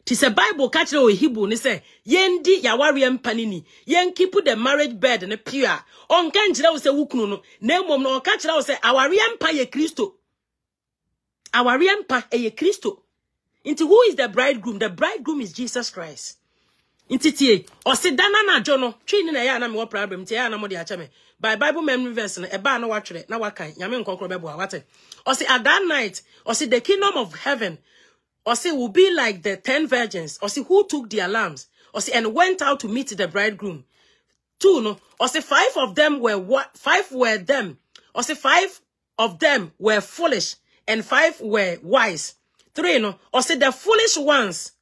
Ti se Bible catch o Hebrew ni say yendi yaware mpanini yen keep the marriage bed ne pure on kan kire wo se wukunu no na emom no ka kire wo se aware mpa ye Kristo. Aware mpa ye Kristo. Into who is the bridegroom? The bridegroom is Jesus Christ. Into tie o se dana na jo no twi ni na ya na me wo problem tie ya na mo de acha me by Bible memory verse no e ba na watwere na wakan nyame nkonkro bebo a wate o se at that night o se the kingdom of heaven or say will be like the 10 virgins, or say who took their lamps, or say and went out to meet the bridegroom. 2 no, or say 5 of them were what 5 were them, or say 5 of them were foolish and 5 were wise. 3 no, or say the foolish ones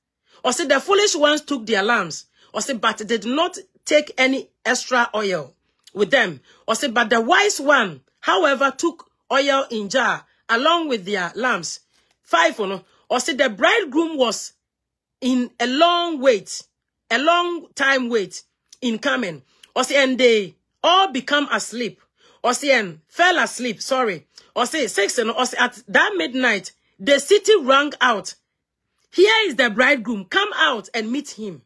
took their lamps, or say but did not take any extra oil with them, or say but the wise one, however, took oil in jar along with their lamps. 5 no. Or say the bridegroom was in a long time wait in coming. Or say and they all become asleep. Or say and fell asleep, sorry. Or say 6 and or say at that midnight the city rang out, Here is the bridegroom. Come out and meet him.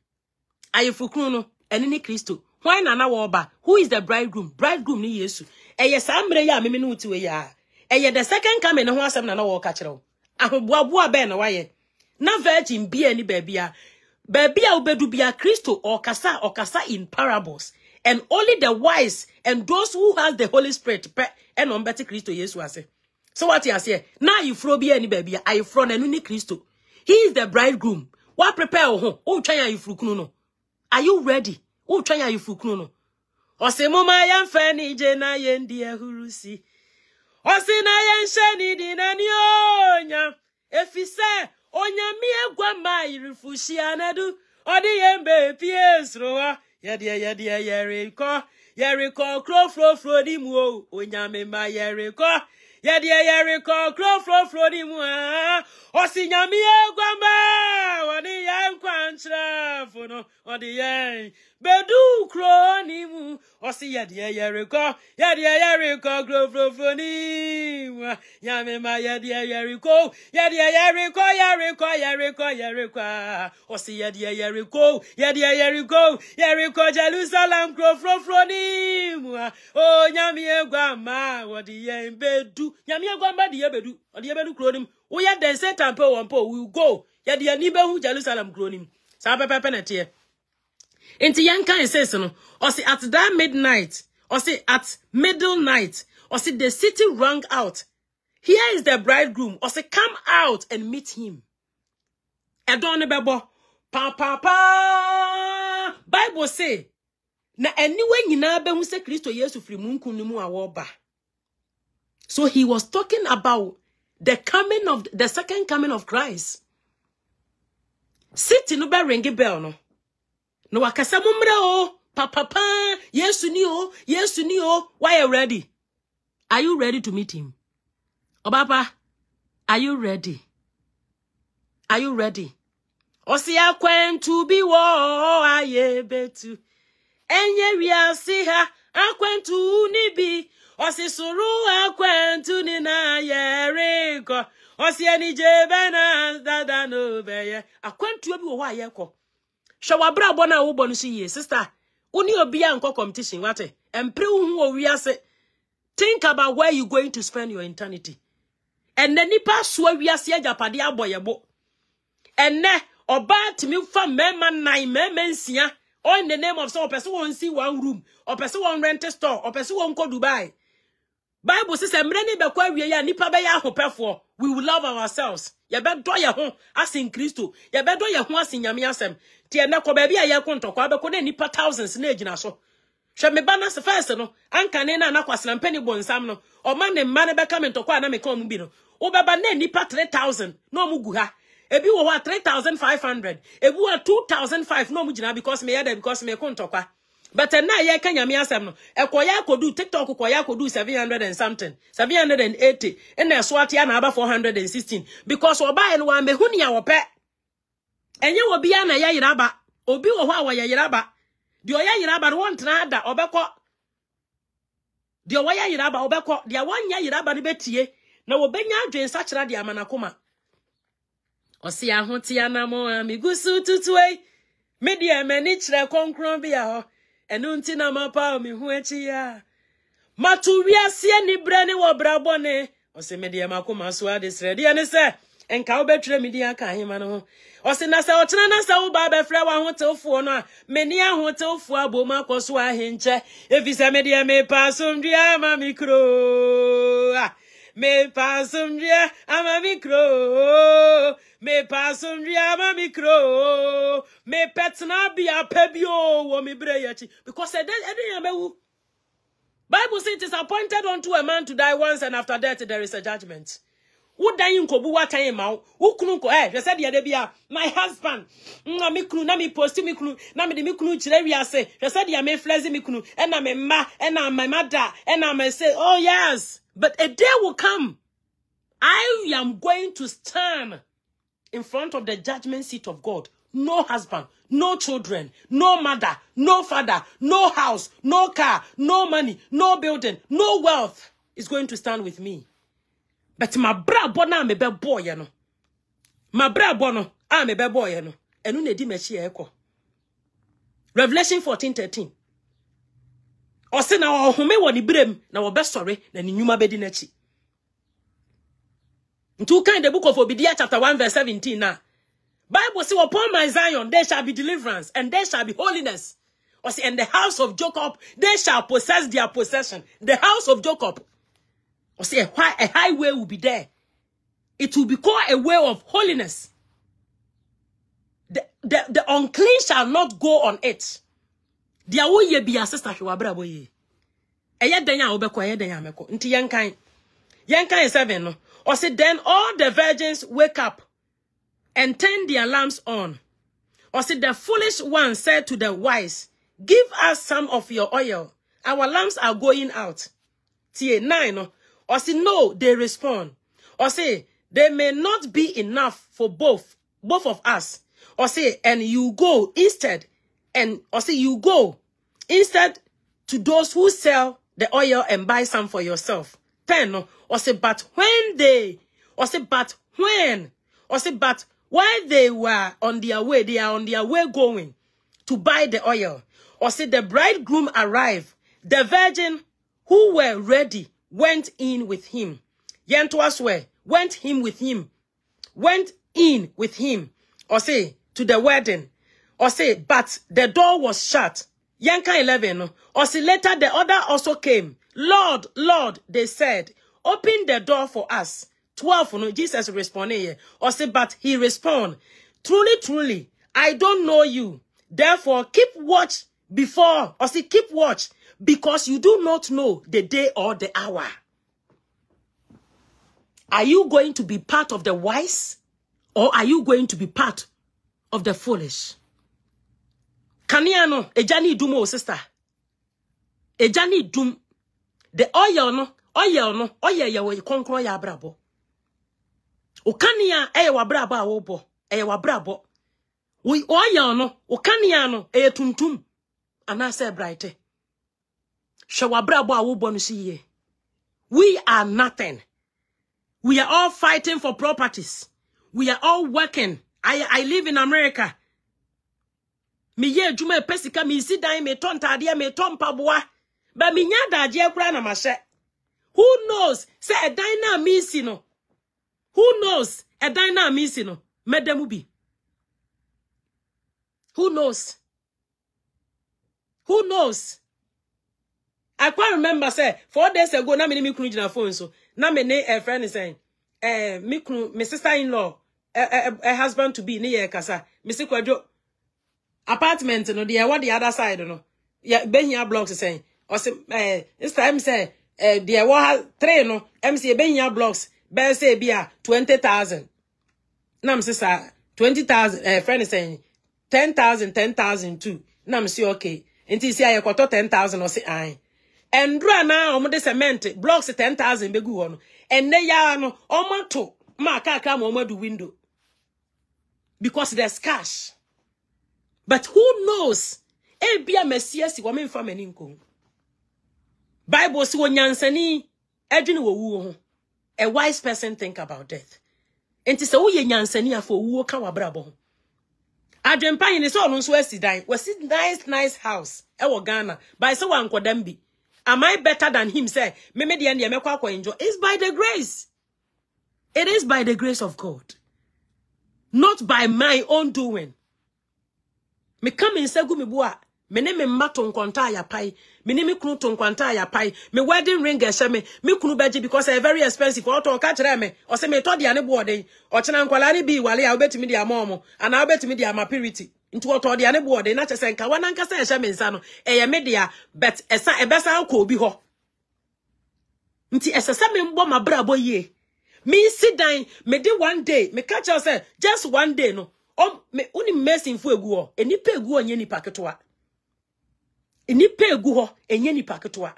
Ayefukruno, enini Kristo. Why nana woba? Who is the bridegroom? Bridegroom ni Yesu. Eye sambre ya meme no uti we ya. Eye the second coming ho asem nana wo ka kire. Ahoboaboa be na waye. Na virgin bia ni babia. Babia obedu bia Kristo okasa in parables. And only the wise and those who has the Holy Spirit and on better Kristo Yesu ase. So what you say? Now you fro bia ni babia. I fro na ni Kristo. He is the bridegroom. What prepare ho? O twan you frukunu no. Are you ready? O twan you frukunu no. Ose mama yan fa ni je na yen di ehurusi. Ose na yan hye ni di na ni onya. Efise onya mi egwa ma irifushi anadu. Odi yembe piesroa. Yeriko fro di mu onya me ma yeriko. Yeriko fro di mu osi nyami egwamba woni yan kwantra fono odi yen bedu kro ni mu osi yeriko fro ni mu nyami ma yeriko osi yeriko Jerusalem fro ni mu o nyami egwamba wodi yen bedu nyami egwamba di yebedu odi yebedu kro ni mu we ya den Satan pe one po we go ya de ani be hu Jerusalem kronim sa pepe na tie enti yan kan says no or say at that midnight or say at middle night or say the city rang out, here is the bridegroom, or say come out and meet him. Edon bebo pa Bible say na anyway nyina be hu say Kristo Yesu firi munku ni mu awoba. So he was talking about the coming of the second coming of Christ. City no be ringi bell no. No wakasa mumre o papa Yesu ni o why are you ready? Are you ready to meet him? Obaba, are you ready? Are you ready? Osi akwentu bi wo aye betu. Enye wiase ha akwentu ni bi. Osi suru akwentu ni na yeriko. Osi ani jebe na dada no beye. Akwentu obi wo aye ko. Shawa bra bona wo bonu si ye sister. Uni obi anko competition wate. Empre hu wo wiase. Think about where you going to spend your eternity. And then nipa so wiase ajapade aboyebo. And ne oba timi fa mema nine mema nsia. All in the name of some person won't see one room, or person won't rent a store, or person won't go Dubai. Bible says, we will love ourselves. You better do your home as in Christo. You better do your home as in Yamiasem. Tiana Kobabi, I conto, Quabaco, nipa thousands in age na so. Shall me banner the first no, Ancanena Naquas and Penny Bonsamno, or man and man becoming to Quaname Combino. Obabane nipa 3,000, no muguha. Ebi wa 3,500. Ebi wa 2,500 no mujina because me yada because me kontokwa. But na ye kanya mi asem no. Ekoya kodu TikTok koya kodu 700 and something. 780. And na swati na aba 416 because oba no wa mehuni ya wope. Enye obi ya na ya yiraba. Obi wo ho ya yiraba. Di oya yiraba no wontra ada obekọ. Di oya yiraba obekọ. Di awanya yiraba ni betie. Na wobenya adwen sachira di amanakoma. Osi ahotia na mo amigusu tutue media mani chire konkron bia ho enu nti na mapa mi hu echi ya matuwiase ni brane wo brabone osi media makoma so adesre dia ne se enka obetwere media ka hima no ho osi na se otena na se wo ba be frɛ wa ho tewfo no a meni aho tewfo aboma koso ahenche efise media me pasomdua ma mikro me pasomdua ama mikro me pasomdua ama mikro me petna bia pebio wo me breyachi because Bible says it is appointed unto a man to die once and after death there is a judgment. Who dying ko bu watan ma wo kunu ko je said ye de bia my husband na me kunu na me post me kunu na me de me kunu chire wiase je said ye me flezi me kunu and na me ma and na my mother and na me say oh yes but a day will come I am going to stand in front of the judgment seat of God. No husband, no children, no mother, no father, no house, no car, no money, no building, no wealth is going to stand with me. But my bra bona me be boy, you know. My bra bono, me be boy no enu na di machi eko Revelation 14:13 ose na ohome wo ni brem na wo be sore na ni nyuma be di na chi ntu kan the book of Obadiah chapter 1 verse 17 na Bible say upon my Zion there shall be deliverance and there shall be holiness. Or say, and the house of Jacob they shall possess their possession. The house of Jacob. Or say a highway will be there. It will be called a way of holiness. The unclean shall not go on it. Dia wo ye bia sister hwe abra boye. Eye dan ya obekọ eye dan ya meko. Nti yenkan 7 no. Or say then all the virgins wake up and turn their lamps on. Or say the foolish one said to the wise, give us some of your oil. Our lamps are going out. Tie 9 no. Or say no, they respond. Or say there may not be enough for both of us. Or say and you go instead. And or say you go instead to those who sell the oil and buy some for yourself. 10 no. Or say but when they or say but when or say but while they were on their way, they are on their way going to buy the oil. Or say the bridegroom arrived. The virgin who were ready went in with him. Yentoas went in with him. Or say to the wedding. Or say but the door was shut. Yanka 11. Or say later the other also came. Lord, Lord, they said, open the door for us. 12, no, Jesus responded here. Or say, but he respond, truly, truly, I don't know you. Therefore, keep watch before, or say, keep watch, because you do not know the day or the hour. Are you going to be part of the wise, or are you going to be part of the foolish? Kaniano, ejani dumo, sister. Ejani dum. The oil no, ya we konkro ya brabo. Okania wabrabo awobo wabrabo we oya no okania no tuntum anase brighte hwe wabrabo awobo no siye. We are nothing. We are all fighting for properties. We are all working. I live in America. Me ye adwuma pesika me si dan me tontade me tompaboa ba me nya daje kura na mahye. Who knows say a dan na me si no. Who knows? A dina missing, Madam be. Who knows? Who knows? I quite remember, say, 4 days ago, na me kunu phone so. Na me a friend is saying, my sister-in-law, a husband to be near Kasa, Mr. Quadro apartment, no, what the other side, no. Yeah, ben here blocks is saying, or say, this time say, the war 3 no, MC ben here blocks. Bear say be 20,000. Nam sister 20,000. Friend is saying 10,000 too. Nam say okay. Until see I got 10,000 or say aye. And draw now on the cement blocks 10,000 be go on. And they are no omato ma kakra mo do window because there's cash. But who knows? E bia messias woman from aninko. Bible si wonyansani edwene wo wu ho. A wise person think about death. And to say, oh, ye nyansani afo wo ka wabrabo. Adwempa yin so no so asidan. Was it nice house? E wo Ghana. By so wan kodam bi. Am I better than him say? Me de en ye mekwa kwa enjoy. It's by the grace. It is by the grace of God. Not by my own doing. Me come in segu me bua. Me ne me maton kwanta ya pai. Me ne me kunu ton kwanta ya pai. Me wedding ring ehye me kunu beji because it's very expensive. Auto ka kire me. O se me to dia ne boode. O chena nkwala ne bi wale ya obetimi dia momo. Ana obetimi dia ma purity. Nti auto dia ne boode na chese nka wana nka se ehye me nsa no. Eye me dia but esa ebesa ko obi ho. Nti esese me mbo mabrabo ye. Me sit down me dey one day. Me catch you say just one day no. Me uni messing fu egu ho. Enipa egu ho nye nipa ketewa. Enipa egu ho enye nipa ketewa.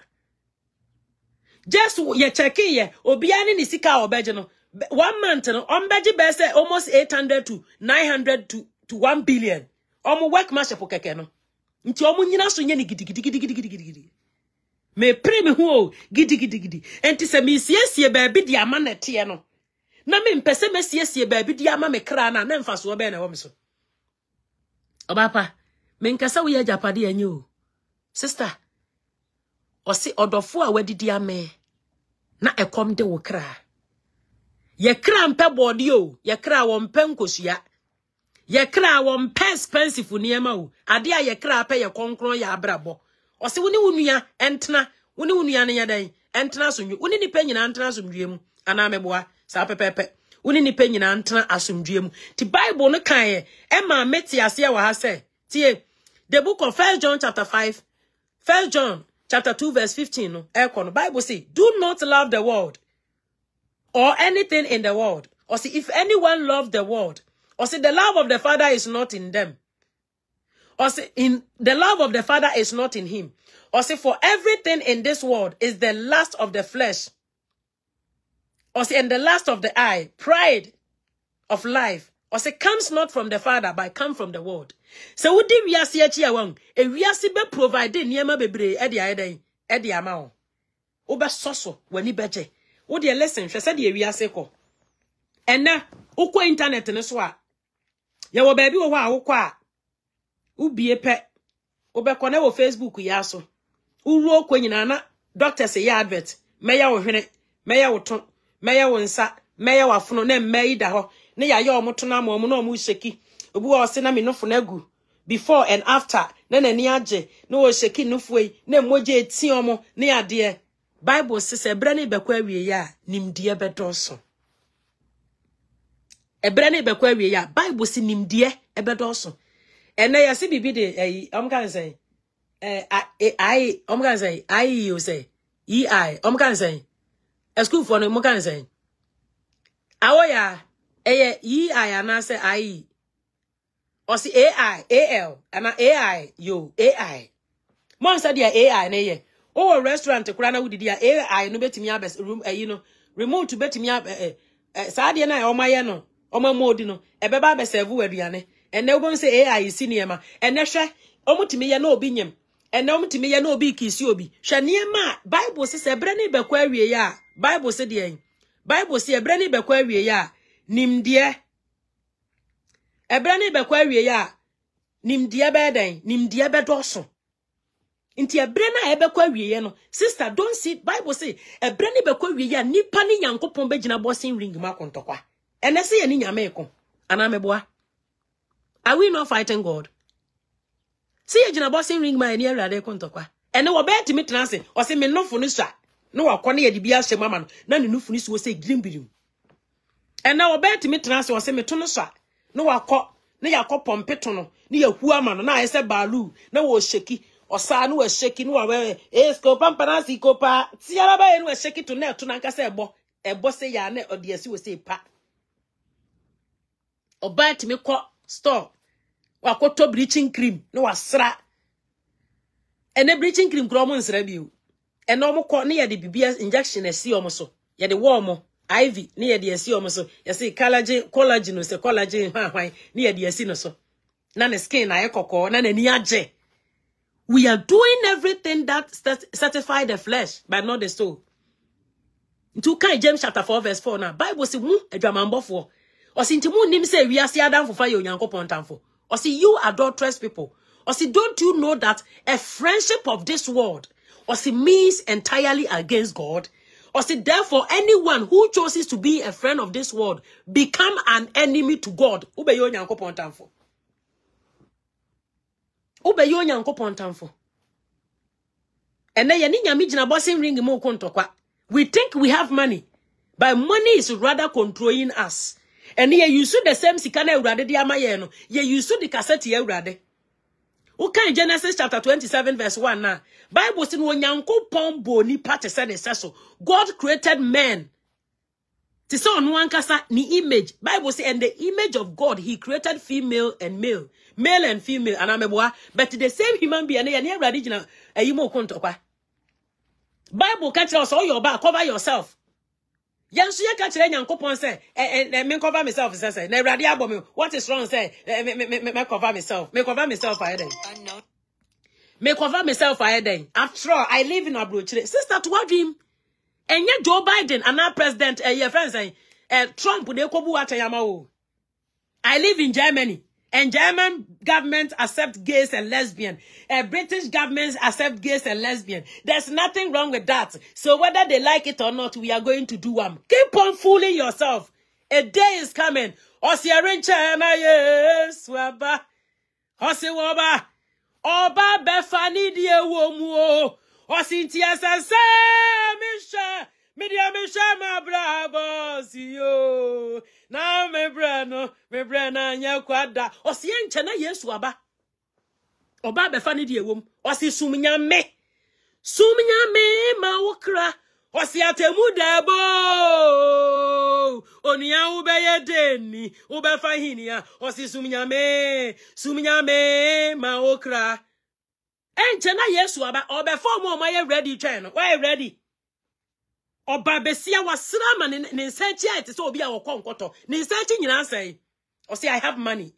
Just ye check ye obia ni sika obeje no 1 month no ombeje be say almost 800 to 900 to 1 billion. Omo work mashup keke no. Nti omo nyina so nye ni gidi. Me pray me ho gidi. Enti se me siesie ba bi di amanete no. na me mpese mesiesie baabi di ama me kra na na mfa so be na wo me so obapa me nkasa wo ye japade anye o sister osi odofo a wadidi ame na ekom de wo kra ye kra mpe body o ye kra wo mpe nkosua ye kra wo mpe expensive niema o ade a ye kra pe ye konkron ya abrabo osi woni wonua entena woni wonua ne yadan entena so nwi woni nipa nyina entena so nwiem ana meboa sa pepepe woni nipa nyina entena asomdwiem ti bible no kan e ma meti ase wa ha se tie the book of 1 John chapter 5 1 John chapter 2 verse 15 no the Bible say do not love the world or anything in the world or see if anyone love the world or see the love of the Father is not in them or see in the love of the Father is not in him or see for everything in this world is the lust of the flesh or see and the lust of the eye pride of life or say comes not from the Father but come from the world. So would we are see a one a we are see be provided niema bebre edi ama o be soso wani beje wo de lesson hwe se de we are see ko ena ukwa internet ne so a ye wo baabi wo a wokọ a ubie pe obekọ na wo Facebook ya so uru okọ nyina na doctor say ya advert meya wo hwene meya wo to meya wo nsa meya wo afono na meyi da ho ne ya ye omoto na ma omo na omo sheki obu o se na me nofo na gu before and after na nani age na wo sheki nofo yi na moje eti omo ne ade Bible se ebre ne bekọ awie ya nimdie bedoso ebre ne bekọ awie ya Bible se nimdie ebedoso ene ya se bibi de kan say I kan say I you say kan say school for no kan say awoya ana say I or see AI AL ana AI yo AI mon say dia AI na ye o restaurant kura na wudi dia AI no betimi abes room remote betimi sa dia na o maye no o ma modi no ebeba be serve waduane ene wo say AI si niema ene hwe o mutimi ye na obi nyem ene o mutimi ye na obi kisi obi hwe niema Bible say ebre ne bekọ awie ya Bible say dia Bible say ebre ne bekọ awie ya nimdie ebre ne bekọ awie ya nimdie beden nimdie bedoso nti ebre na ebekọ awie ye no sister don't see Bible say ebre ne bekọ awie ya nipa ni Nyankopon begina bossing ring ma kontokwa ene se ye ni nyame eko ana meboa are we not fighting God see ye gina bossing ring ma eni awrade kontokwa ene wo be timi transe o se me nofo no sha no wakọ na ye de bia hye mama no na ne nufu ni so se grimbirim ene wo be timi transe o se me to no sha no wakọ na yakọ pompeto no ne yahu ama no na ayese balu na wo sheki osa no we sheki no wa esko pampana si kopa tiara ba ye no we sheki to na to na nka se ebo se ya na odiasi we se pa oba timi kọ store wakọ to bleaching cream no wasra ene bleaching cream kro mo nsra biu ene omo kọ ne ye de bibia injection esi omo so ye de wo omo IV ne ye de esi omo so ye say collagen no say collagen hwan ne ye de esi no so na ne skin na ye kokọ na ni age we are doing everything that satisfy the flesh but not the soul. Into kan James chapter 4 verse 4 now Bible say mu adwamambofo o si ntimu nim say wi ase adamfo fa ye Onyankopon tamfo o si you adulterous people o si don't you know that a friendship of this world or see means entirely against God or see therefore anyone who chooses to be a friend of this world become an enemy to God ube yo Nyankopon tamfo Ubeyo Nyankopon tamfo. Ene ye ni nyame gina bossing ring mo kontokwa. We think we have money, but money is rather controlling us. And ye use the same sikana urade di amaye no. Ye use the cassette ye urade. Uka in Genesis chapter 27 verse 1 na. Bible says wo Nyankopon bo ni pate se ne seso. God created men. Ti se onu ankasa ni image. Bible says and the image of God he created female and male. Male and female anameboa but the same human being na ye urade gina ayimo kontokwa. Bible catch us all your back cover yourself. Yansu ye catch Nyankopon say me cover myself say na urade abom me what is wrong say me cover myself for head. Me cover myself for head. After all I live in Abrochire. Sister to what dream? Enye Joe Biden and our president your friend say Trump de ko bu atayama o. I live in Germany, and German government accept gays and lesbians. British governments accept gays and lesbians. There's nothing wrong with that. So whether they like it or not, we are going to do them. Keep on fooling yourself. A day is coming. Swaba. Oba befani die womu. Osintia sasa misha. Media misha ma bravo siyo. Na me brana nya kwada. Osi enche na Yesu aba. Oba befani die womu. Osi sumnya me ma wokra. Osi atemu debo. Onia ubeye deni. Ubefa hinia. Osi sumnya me ma wokra. Enche na Yesu aba. Obefo mo ma ye ready cheno. Why ready? Oba besia wasrama ni nsechi ite so obi a wokonkoto. Ni nsechi nyina say. Osi I have money.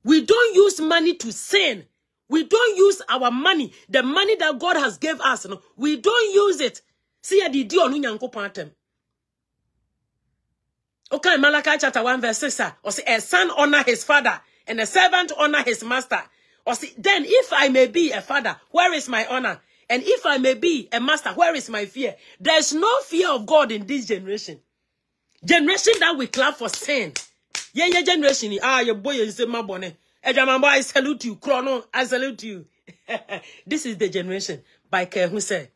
We don't use money to sin. We don't use our money. The money that God has gave us. No, we don't use it. See ya di onu Nyankopon atem. Okay, Malachi chapter 1 verse 6. Or say a son honor his father and a servant honor his master. Or say then if I may be a father, where is my honor? And if I may be a master, where is my fear? There's no fear of God in this generation. Generation that we clap for sin. Yeah, generation. Your boy is my bonnet. I salute you. Chrono, I salute you. This is the generation by Ke who said,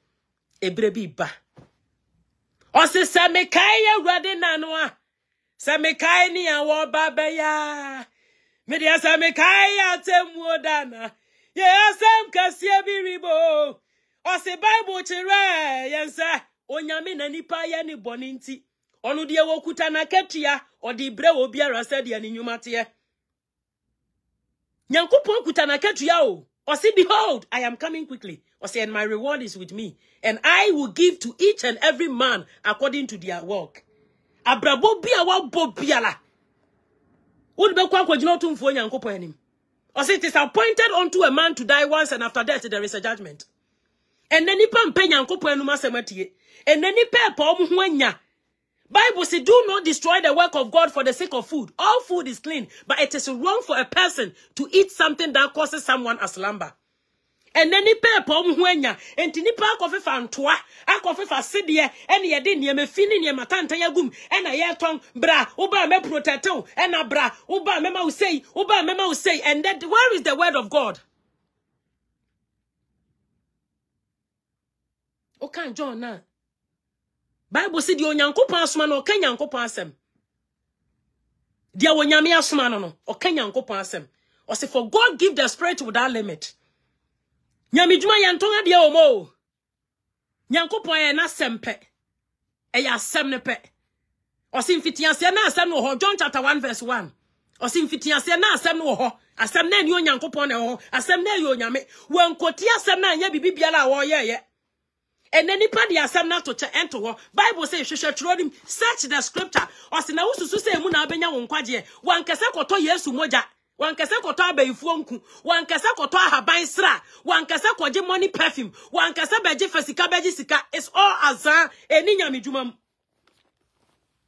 Ebrebi ba. Ose Samekaya ready nanoa. Samekai ni awo babeya. Media Samekaya temwodana. Yeah, Sam Kasia biribo. Ose Bible chire yensa. Onyame na nipa ya ni boninti. Onu die wokuta na ketia. Odi bre obiara said ya ni nyumate. Nyankopon kuta na ketia o. Ose behold, I am coming quickly. Ose and my reward is with me. And I will give to each and every man according to their work. Abrabo bia wa bobiala. Would be kwa kwajino tumfo Nyankopon anim. Ose it is appointed unto a man to die once, and after death there is a judgment. And then nipa mpe Nyankopon anum asematie. And then nipa pa omo anya. Bible says, do not destroy the work of God for the sake of food. All food is clean, but it is wrong for a person to eat something that causes someone a slumber. And then nipa pa omo anya. Enti nipa akofefa ntoa, akofefa sidie, ene ye de niam fini niam atanta yagum, ena ye ton bra, uba me protect o, ena bra, uba mema usei, and then where is the word of God? Okay, John na. Bible said, "The Onyankopon asoma no oka Nyankopon asem." Dia wonyame asoma no oka Nyankopon asem. O say for God give the spirit without limit. Nyame djuma yantonga dia omo. Nyankopon ye na sempe. E ya asem ne pe. O say mfitiase na asem no ho John chapter 1 verse 1. O say mfitiase na asem no ho. Asem na ni Onyankopon ne ho. Asem na ye onyame. Wankoti asem na anya bibi biala wo ye. And then nipa di asem na to ento ho. Bible say hwehwetro search the scripture. O se na wususu say mu na abenya wo nkwaje. Wankese koto Yesu moja. Wankese koto abayifuo nku. Wankese koto ahaban sra. Wankese koje money perfume. Wankese beje fasika beje sika. It's all azan eni nyame dwuma.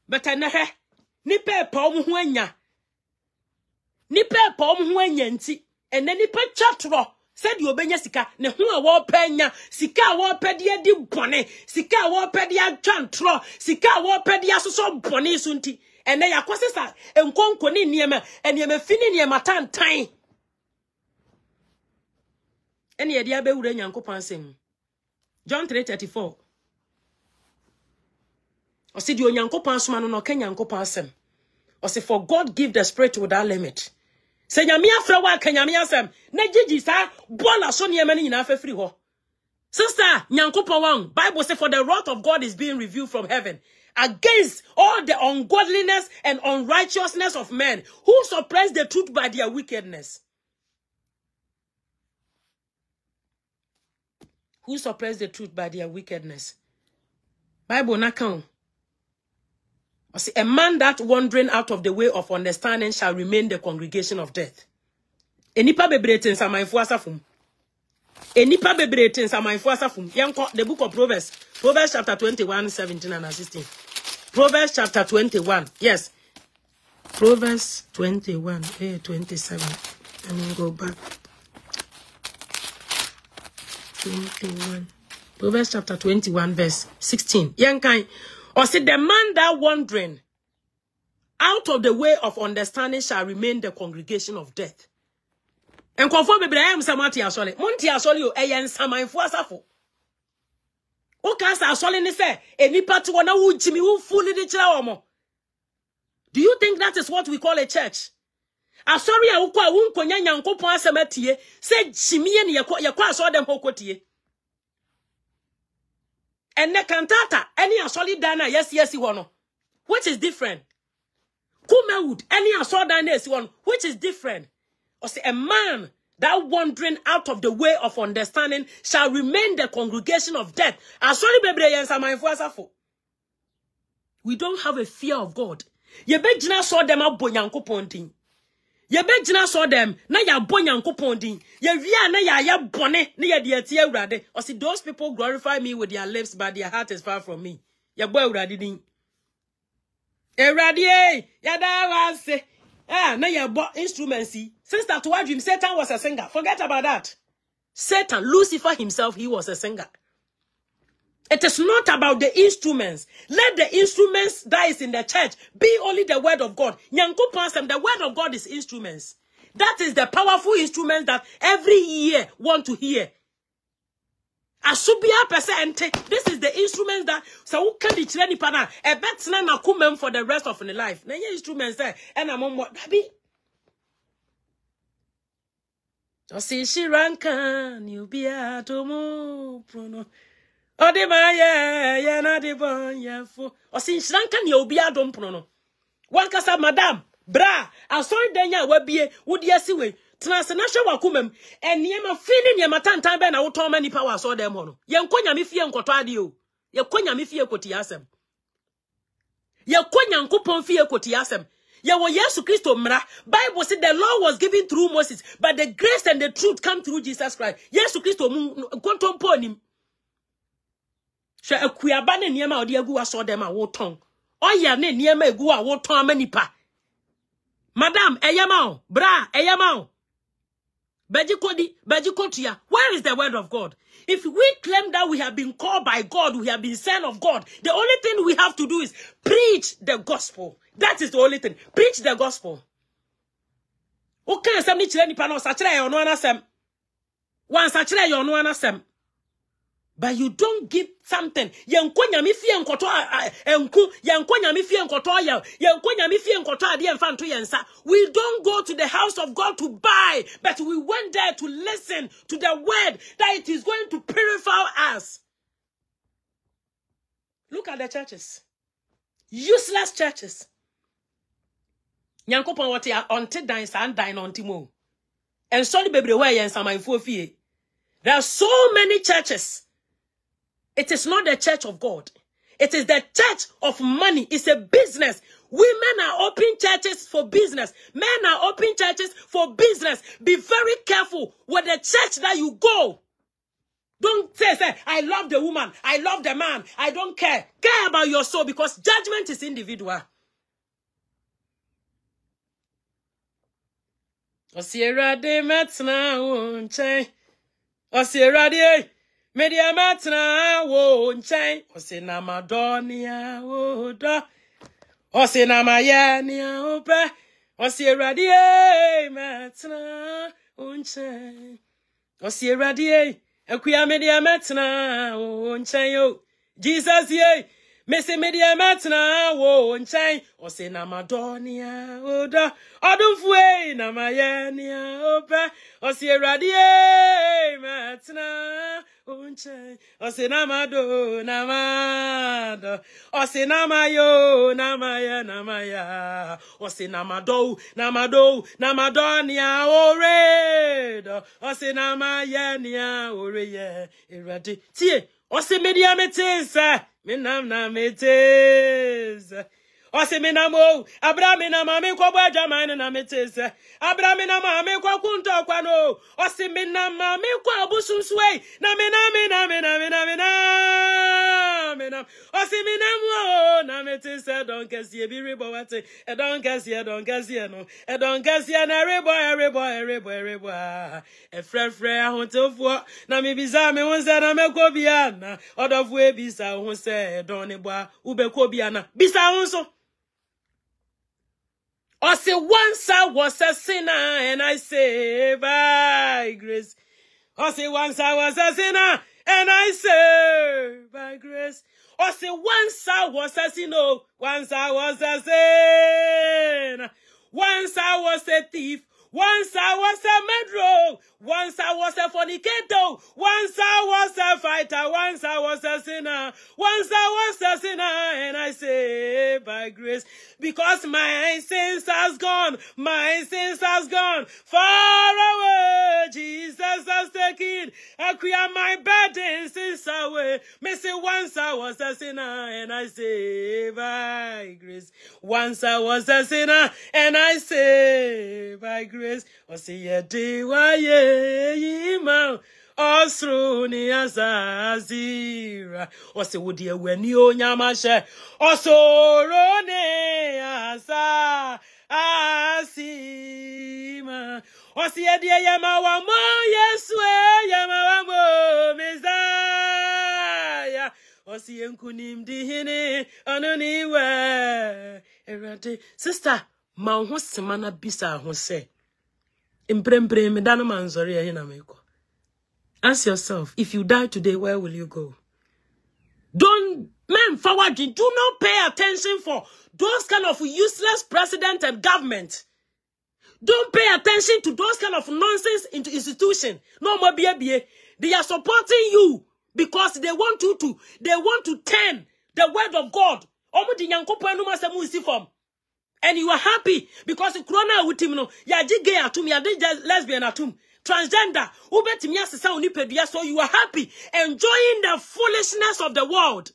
But ene nipa pa omo ho anya. Nipa pa omo ho anya nti. Ene nipa twatro. Said you obenya sika ne ho a wo panya sika wo pede di bone sika wo pede atwantro sika wo pede asoso bone so nti ene yakosesa enkonko ne niema eniema fini niema tantan ene ye dia be wura Nyankopon asem John 3:34 o se di Onyankopon asoma no ka Nyankopon asem o se for God give the spirit without limit. Se nyame afra wa ka nyame asem na gigi sa bola so niema ni nyina afafiri ho. Sister Nyankopon wan Bible say for the wrath of God is being revealed from heaven against all the ungodliness and unrighteousness of men who suppress the truth by their wickedness. Who suppress the truth by their wickedness. Bible na kan. A man that wandering out of the way of understanding shall remain the congregation of death. Enipa bebreten sa manfo asafum. Enipa bebreten sa manfo asafum. Yanko the book of Proverbs. Proverbs chapter 21, 17 and 16. Proverbs chapter 21. Yes. Proverbs 21. 27. Let me go back. 21. Proverbs chapter 21, verse 16. Yankai. Or say the man that wandering out of the way of understanding shall remain the congregation of death. And conform me, I am Samati Asoli. Monty Asoli, Ayan Samai Fuasafo. O Casa Asoli ne say, any part to one who Jimmy who fully the children. Do you think that is what we call a church? Asori a ukwa wunko nya nyankopon asematie say Jimmy and yakwa saw them hokotie. And the cantata, any Asoli dana, yes, one. Which is different. Kumawood, any Asoli dana is one, which is different. Or say a man that wandering out of the way of understanding shall remain the congregation of death. We don't have a fear of God. Ye bejina saw them up bonyankopon. Ye bejina saw them na ya bonyankopon din. Ye via na ya bone na ya de tie urade. Or see those people glorify me with their lips but their heart is far from me. Ye boy urade din. Erade ya da wase. Now you bought instruments. Since that what dream, Satan was a singer. Forget about that. Satan, Lucifer himself, he was a singer. It is not about the instruments. Let the instruments that is in the church be only the word of God. The word of God is instruments. That is the powerful instruments that every year want to hear. Asubia percent. This is the instruments that so can the training partner a bet na kumem for the rest of the life. Na instruments there and I'm what that be. So see she rankan you be at home prono. Ode ma ya na de bon ya fo. O see she rankan you be at home prono. One kasa madam bra asori denya wa bie wo de asiwe. Transnational wakumem and niema feeling niema tantan be na wo ton mani power so dem ho no ye nkonya me fie nkoto ade o ye konya me fie koti asem ye konya nkopon fie koti asem ye wo Yesu Kristo mra. Bible said the law was given through Moses but the grace and the truth come through Jesus Christ. Yesu Kristo nkonto mpo nim hwe akuaba ne niema ode agu aso dem a wo ton oya ne niema agu a wo ton mani pa. Madam eyama o bra eyama o Bajikotia, where is the word of God? If we claim that we have been called by God, we have been sent of God, the only thing we have to do is preach the gospel. That is the only thing. Preach the gospel. Okay, somebody chile pano sachire yo no anasem. One sachire yo no anasem. But you don't give something. Yankonya mi fie nkoto enku, yankonya mi fie nkoto ya, yankonya mi fie nkoto ade emfanto yensa. We don't go to the house of God to buy, but we went there to listen to the word that it is going to purify us. Look at the churches. Useless churches. Yankopon what ya onte dan san dan ontimo. And sorry bebre where yensa manfo fie. There are so many churches. It is not the church of God. It is the church of money. It's a business. Women are opening churches for business. Men are opening churches for business. Be very careful with the church that you go. Don't say, I love the woman. I love the man. I don't care. Care about your soul because judgment is individual. Osierade metna unche. Osierade media matna wo nchen osina madonia odo osina mayania ope osierade matna unchen osierade akuya media matna wo nchen yo Jesus ye mese media matna wo nchen osina madonia odo odunfue na mayania ope osierade matna unche osinamado namado osinamayo namaya osinamado namadonia oredo osinamaya nia oreye erade tie osimedia metesa menam na metesa Oseminamo, Abramina mame kwa bwaja mane na metese. Abramina mame kwa kunto kwa no. Osemina mame kwa bususwe. Na mena. Oseminamo na mete se don kesi bi rebo wate e don kesi no e don kesi na rebo e frefre ahotofo na me bisa me ho se na mekọ bia na odofo e bisa ho se e don ne boa ubekọ bia na bisa ho so. I say once I was a sinner and I say by grace. I say once I was a sinner and I say by grace. I say once I was a sinner, once I was a sinner, once I was a thief, once I was a murderer, once I was a fornicator, once I was a fighter, once I was a sinner, once I was a sinner, and I say by grace, because my sins has gone, far away, Jesus has taken, I clear my burdens sins away, me say once I was a sinner, and I say by grace, once I was a sinner, and I say by grace, o se ye de wa ye yima osru ni azazira o se wodi ewani onyama hye osoro ni asa asima o se ye de yama wa mo yesu yama wa mo messiah o se enkunim di hini anoni we erade sister ma ho semana bisa ho se imprempre me dano manzori ehe na meko. Ask yourself, if you die today, where will you go? Don't men forward, do not pay attention for those kind of useless president and government. Don't pay attention to those kind of nonsense into institution. No more BBA. They are supporting you because they want you to turn the word of God. And you are happy because the corona with him no ya gay atum ya lesbian atum transgender ubetimi asesa oni pedua, so you are happy enjoying the foolishness of the world.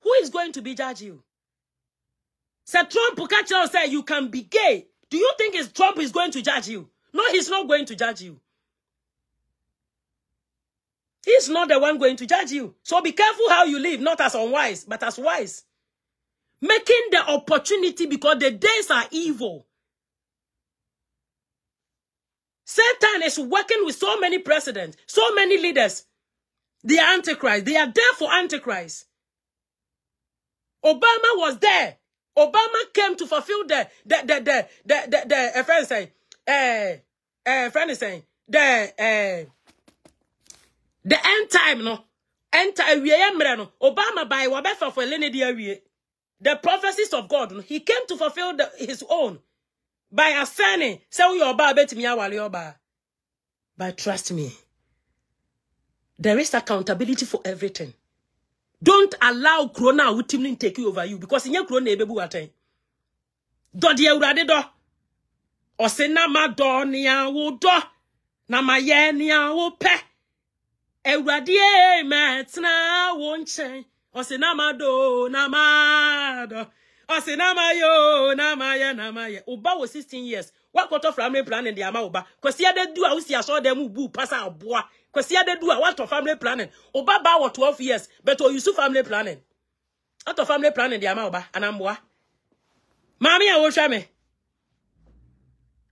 Who is going to be judge you? Sir Trump say you can be gay. Do you think Trump is going to judge you? No, he's not going to judge you. He's not the one going to judge you. So be careful how you live, not as unwise, but as wise. Making the opportunity because the days are evil. Satan is working with so many presidents, so many leaders. They are Antichrist. They are there for Antichrist. Obama was there. Obama came to fulfill the end time, no. End time, Obama by wabefa for Lenny. The prophecies of God, he came to fulfill his own by assigning, say your ba betimi awale oba. But trust me, there is accountability for everything. Don't allow corona ultimately take over you because in your corona ebebu aten. Do de urade do. O se na ma do nia wo do. Na ma ye nia wo pe. Urade e metna wo nchen. O se na ma do na ma do. O se na ma yo na ma ye. Oba was 16 years. What quarter family planning the ama oba? Cause ya de do a usi aso dem bu pasa aboa. Cause ya de do a what of family planning? Oba ba what 12 years, but o use family planning. Out of family planning the ama oba anamboa. Mami a wo hwa me.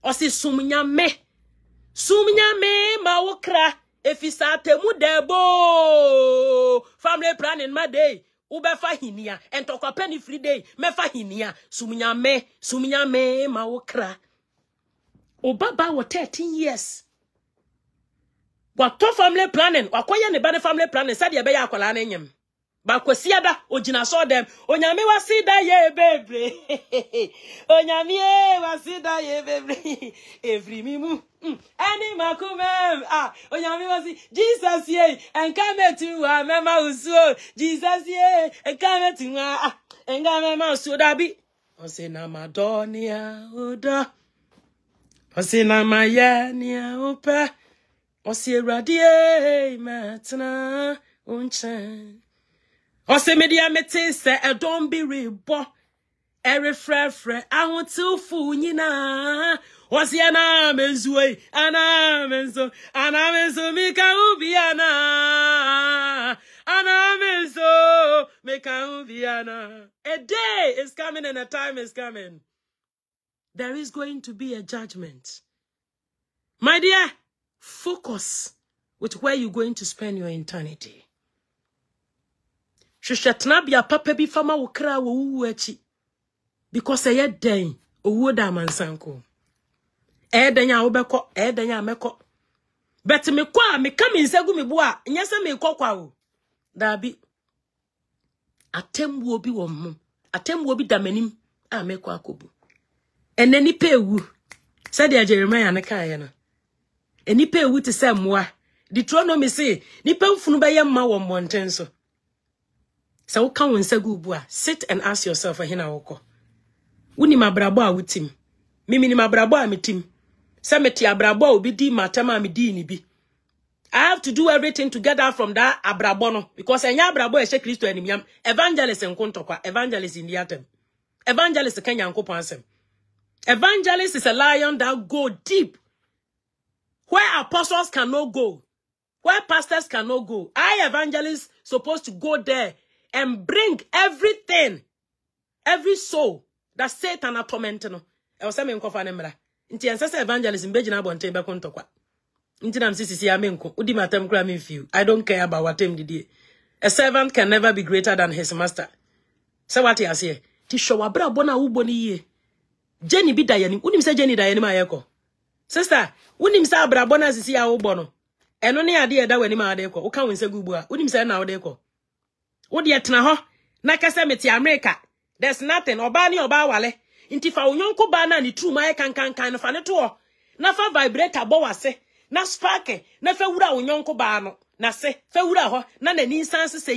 O se sumnya me ma wo kra. Efisa temu debo family planning my day ubefa hinia entokwa penny free day mefa hinia sumnya me ma wo kra. Obaba was 13 years. What to family planning? Wakoye ne bane family planning said ye be ya akwala na enyem. Ba kwasiada ogina so dem onyame wasida ye bebre. Onyame wasida ye bebre. Every mimu ani makumem onyame wasi Jesus ye enka to mema usuo Jesus ye enka metu enka mema usuo dabi o se na madonia oda o se na maya ni opa o se radie matna unchen o se media mete se edon bi rebo erefrefre ahuntu fu nyina o se ana menzuwe ana menzo mika ubi ana Aname so mekauviana. A day is coming and a time is coming. There is going to be a judgment. My dear, focus with where you're going to spend your eternity. Shushatnabia papa bi fama wukra wo echi. Because a den owo da mansanko. Denya obeko, denya meko. But me kwa me come in segu me boa, nyasa me kwa o. Dabi. Atembu obi wo mum. Atembu obi da manim a me kwa akobu. Enani pe ewu. Said Jeremiah ne kan no. Eni pe ewu te se moa. Deuteronomy say, nipa mfunu be yemma wo mmɔnten so. Sa wo kan won segu bu a, sit and ask yourself ahina woko. Wuni mabrabo a wutim. Mimi ni mabrabo a mitim. Se meti abrabo obi di matama mi di ni bi. I have to do everything to get out from that abrabo no because enya abrabo e she Kristo animyam. Evangelist nkontokwa, evangelist in the atem. Evangelist Kenya nkopon asem. Evangelist is a lion that go deep. Where apostles cannot go. Where pastors cannot go. I, evangelists, supposed to go there and bring everything. Every soul that Satan are tormenting. I was saying, Inti ancestor evangelism bejina bonte be kontokwa. Inti nam sisi amenko. Udi matem kra me few. I don't care about what him did. A servant can never be greater than his master. So what you say? Ti showa bra bona uboni ye. Jenny bi dayani. Unim se Jenny dayani ma yeko. Sister, unim sa bra bona sisi ya ubono. Eno ne ade eda wani ma ade ko. Uka wense gubu a. Unim se na ode ko. Odi etna ho. Na kase meti America. There's nothing. Oba ni oba wale. Inti fa unyonko ba na ni true ma kan no fa ne to. Na fa vibrator bo wase. Na spark. Na fa wura unyonko ba no. Na se fa wura ho. Na ni sanse se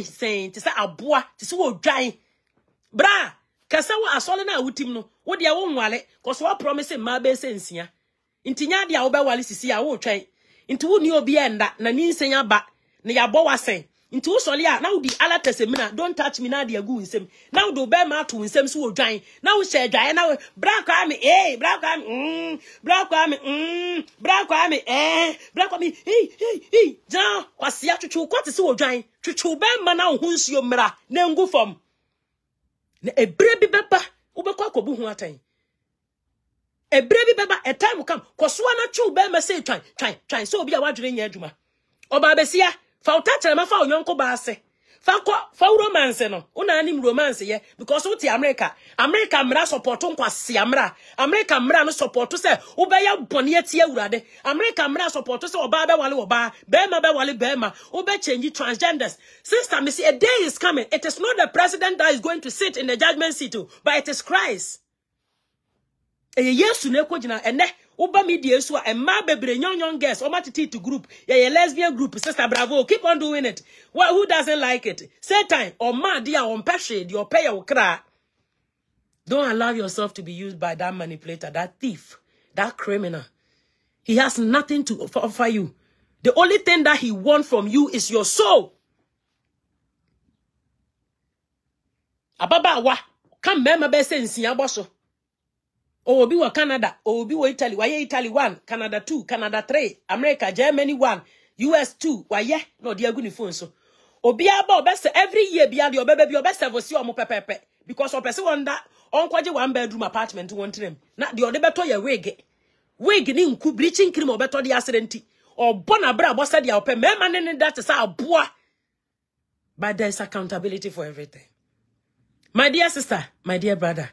ti se aboa. Ti se wo dwan. Bra. Kasa wo asole na wutim no. Wo de wo nwale. Koso wa promise ma be se nsia. Inti nya de a wo be wale sisi a wo twan. Inti wo ni obi enda na ni nsenya ba. Na ya bo wase. Into usoli a now the ala tesemina don't touch me na de agu nsem now do be ma to nsem so odwan now she dwan now bra kwa me bra kwa me bra kwa me bra kwa me bra kwa me ja kwase atwetwe kwate se odwan twetwe be ma na ho nsuo mra na ngu fam na ebre bi beba ubekwa akobu hu atan ebre bi beba a time come koso na twu be ma say twan so obi a wadwene nya adwuma oba besia fa utachere ma fa onyonko ba ase fa romance no una anim romance ye because uti America mra support nkwase America mra no support se ubeya bone atie awurade America mra support se oba be wale oba be ma be wale be ma ube change transgenders. Sister, me see a day is coming. It is not the president that is going to sit in the judgment seat, but it is Christ. Yesu ne kwogina ene Uba media so and ma bebre young girls or matiti to group. Yeah, lesbian group, sister bravo. Keep on doing it. Well, who doesn't like it? Satan or ma dear on passion, your pay or cry. Don't allow yourself to be used by that manipulator, that thief, that criminal. He has nothing to offer you. The only thing that he wants from you is your soul. Ababa wa come mema be sense yaboso. Oh, be wa Canada, oh, be wa Italy, why Italy 1, Canada 2, Canada 3, America, Germany 1, US 2, why yeah, no, dear good phone so. Obi aba best every year be your baby, your best ever see or pepe, because of person on that, on quite 1 bedroom apartment to one trim. Not the other better your wig in ku bleaching cream or better the accident, or bona bra, bossa the open, man, and that is our boy. But there's accountability for everything. My dear sister, my dear brother.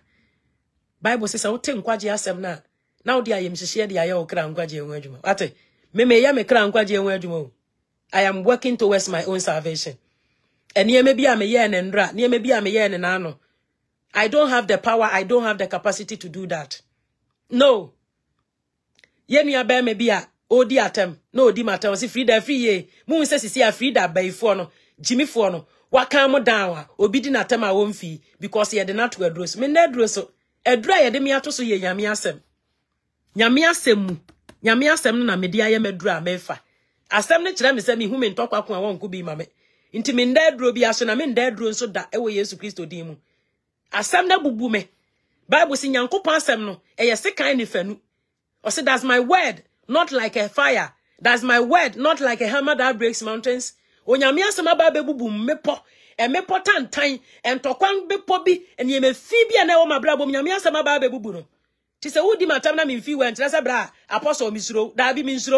Bible says, "I think kwaji asem na. Now dia yem share dia ya okra nkwaji enwe adwuma." Ate, me ya me kra nkwaji enwe adwuma. I am working towards my own salvation. And ye maybe am ye ne ndra, ne maybe am ye ne nano. I don't have the power, I don't have the capacity to do that. No. Ye nua be maybe a odi atem, no odi matem, si free ye. Mu se sisi a free da bayfo no, Jimmy fo no. Waka mo down obi di natem a won fi because ye de not to adrose. Me na adrose. Edra ye de mi ato so ye nyame asem. Nyame asem mu. Nyame asem na me dia ye medra mefa. Asem ne kire me se me hu me ntokwa ko won ko bi ma me. Nti me ndadro bi aso na me ndadro nso da ewo Yesu Kristo din mu. Asem na bubu me. Bible si Nyankopon asem no eye sekan ni fanu. O say that's my word, not like a fire. That's my word, not like a hammer that breaks mountains. onyame asem aba bebubu mepo emepo tantan entokwan bepo bi ene mefi bi na wo mabra bom nyame asem aba bebubu no ti se wodi matam na memfi we ntrese bra apostle misro da bi minsro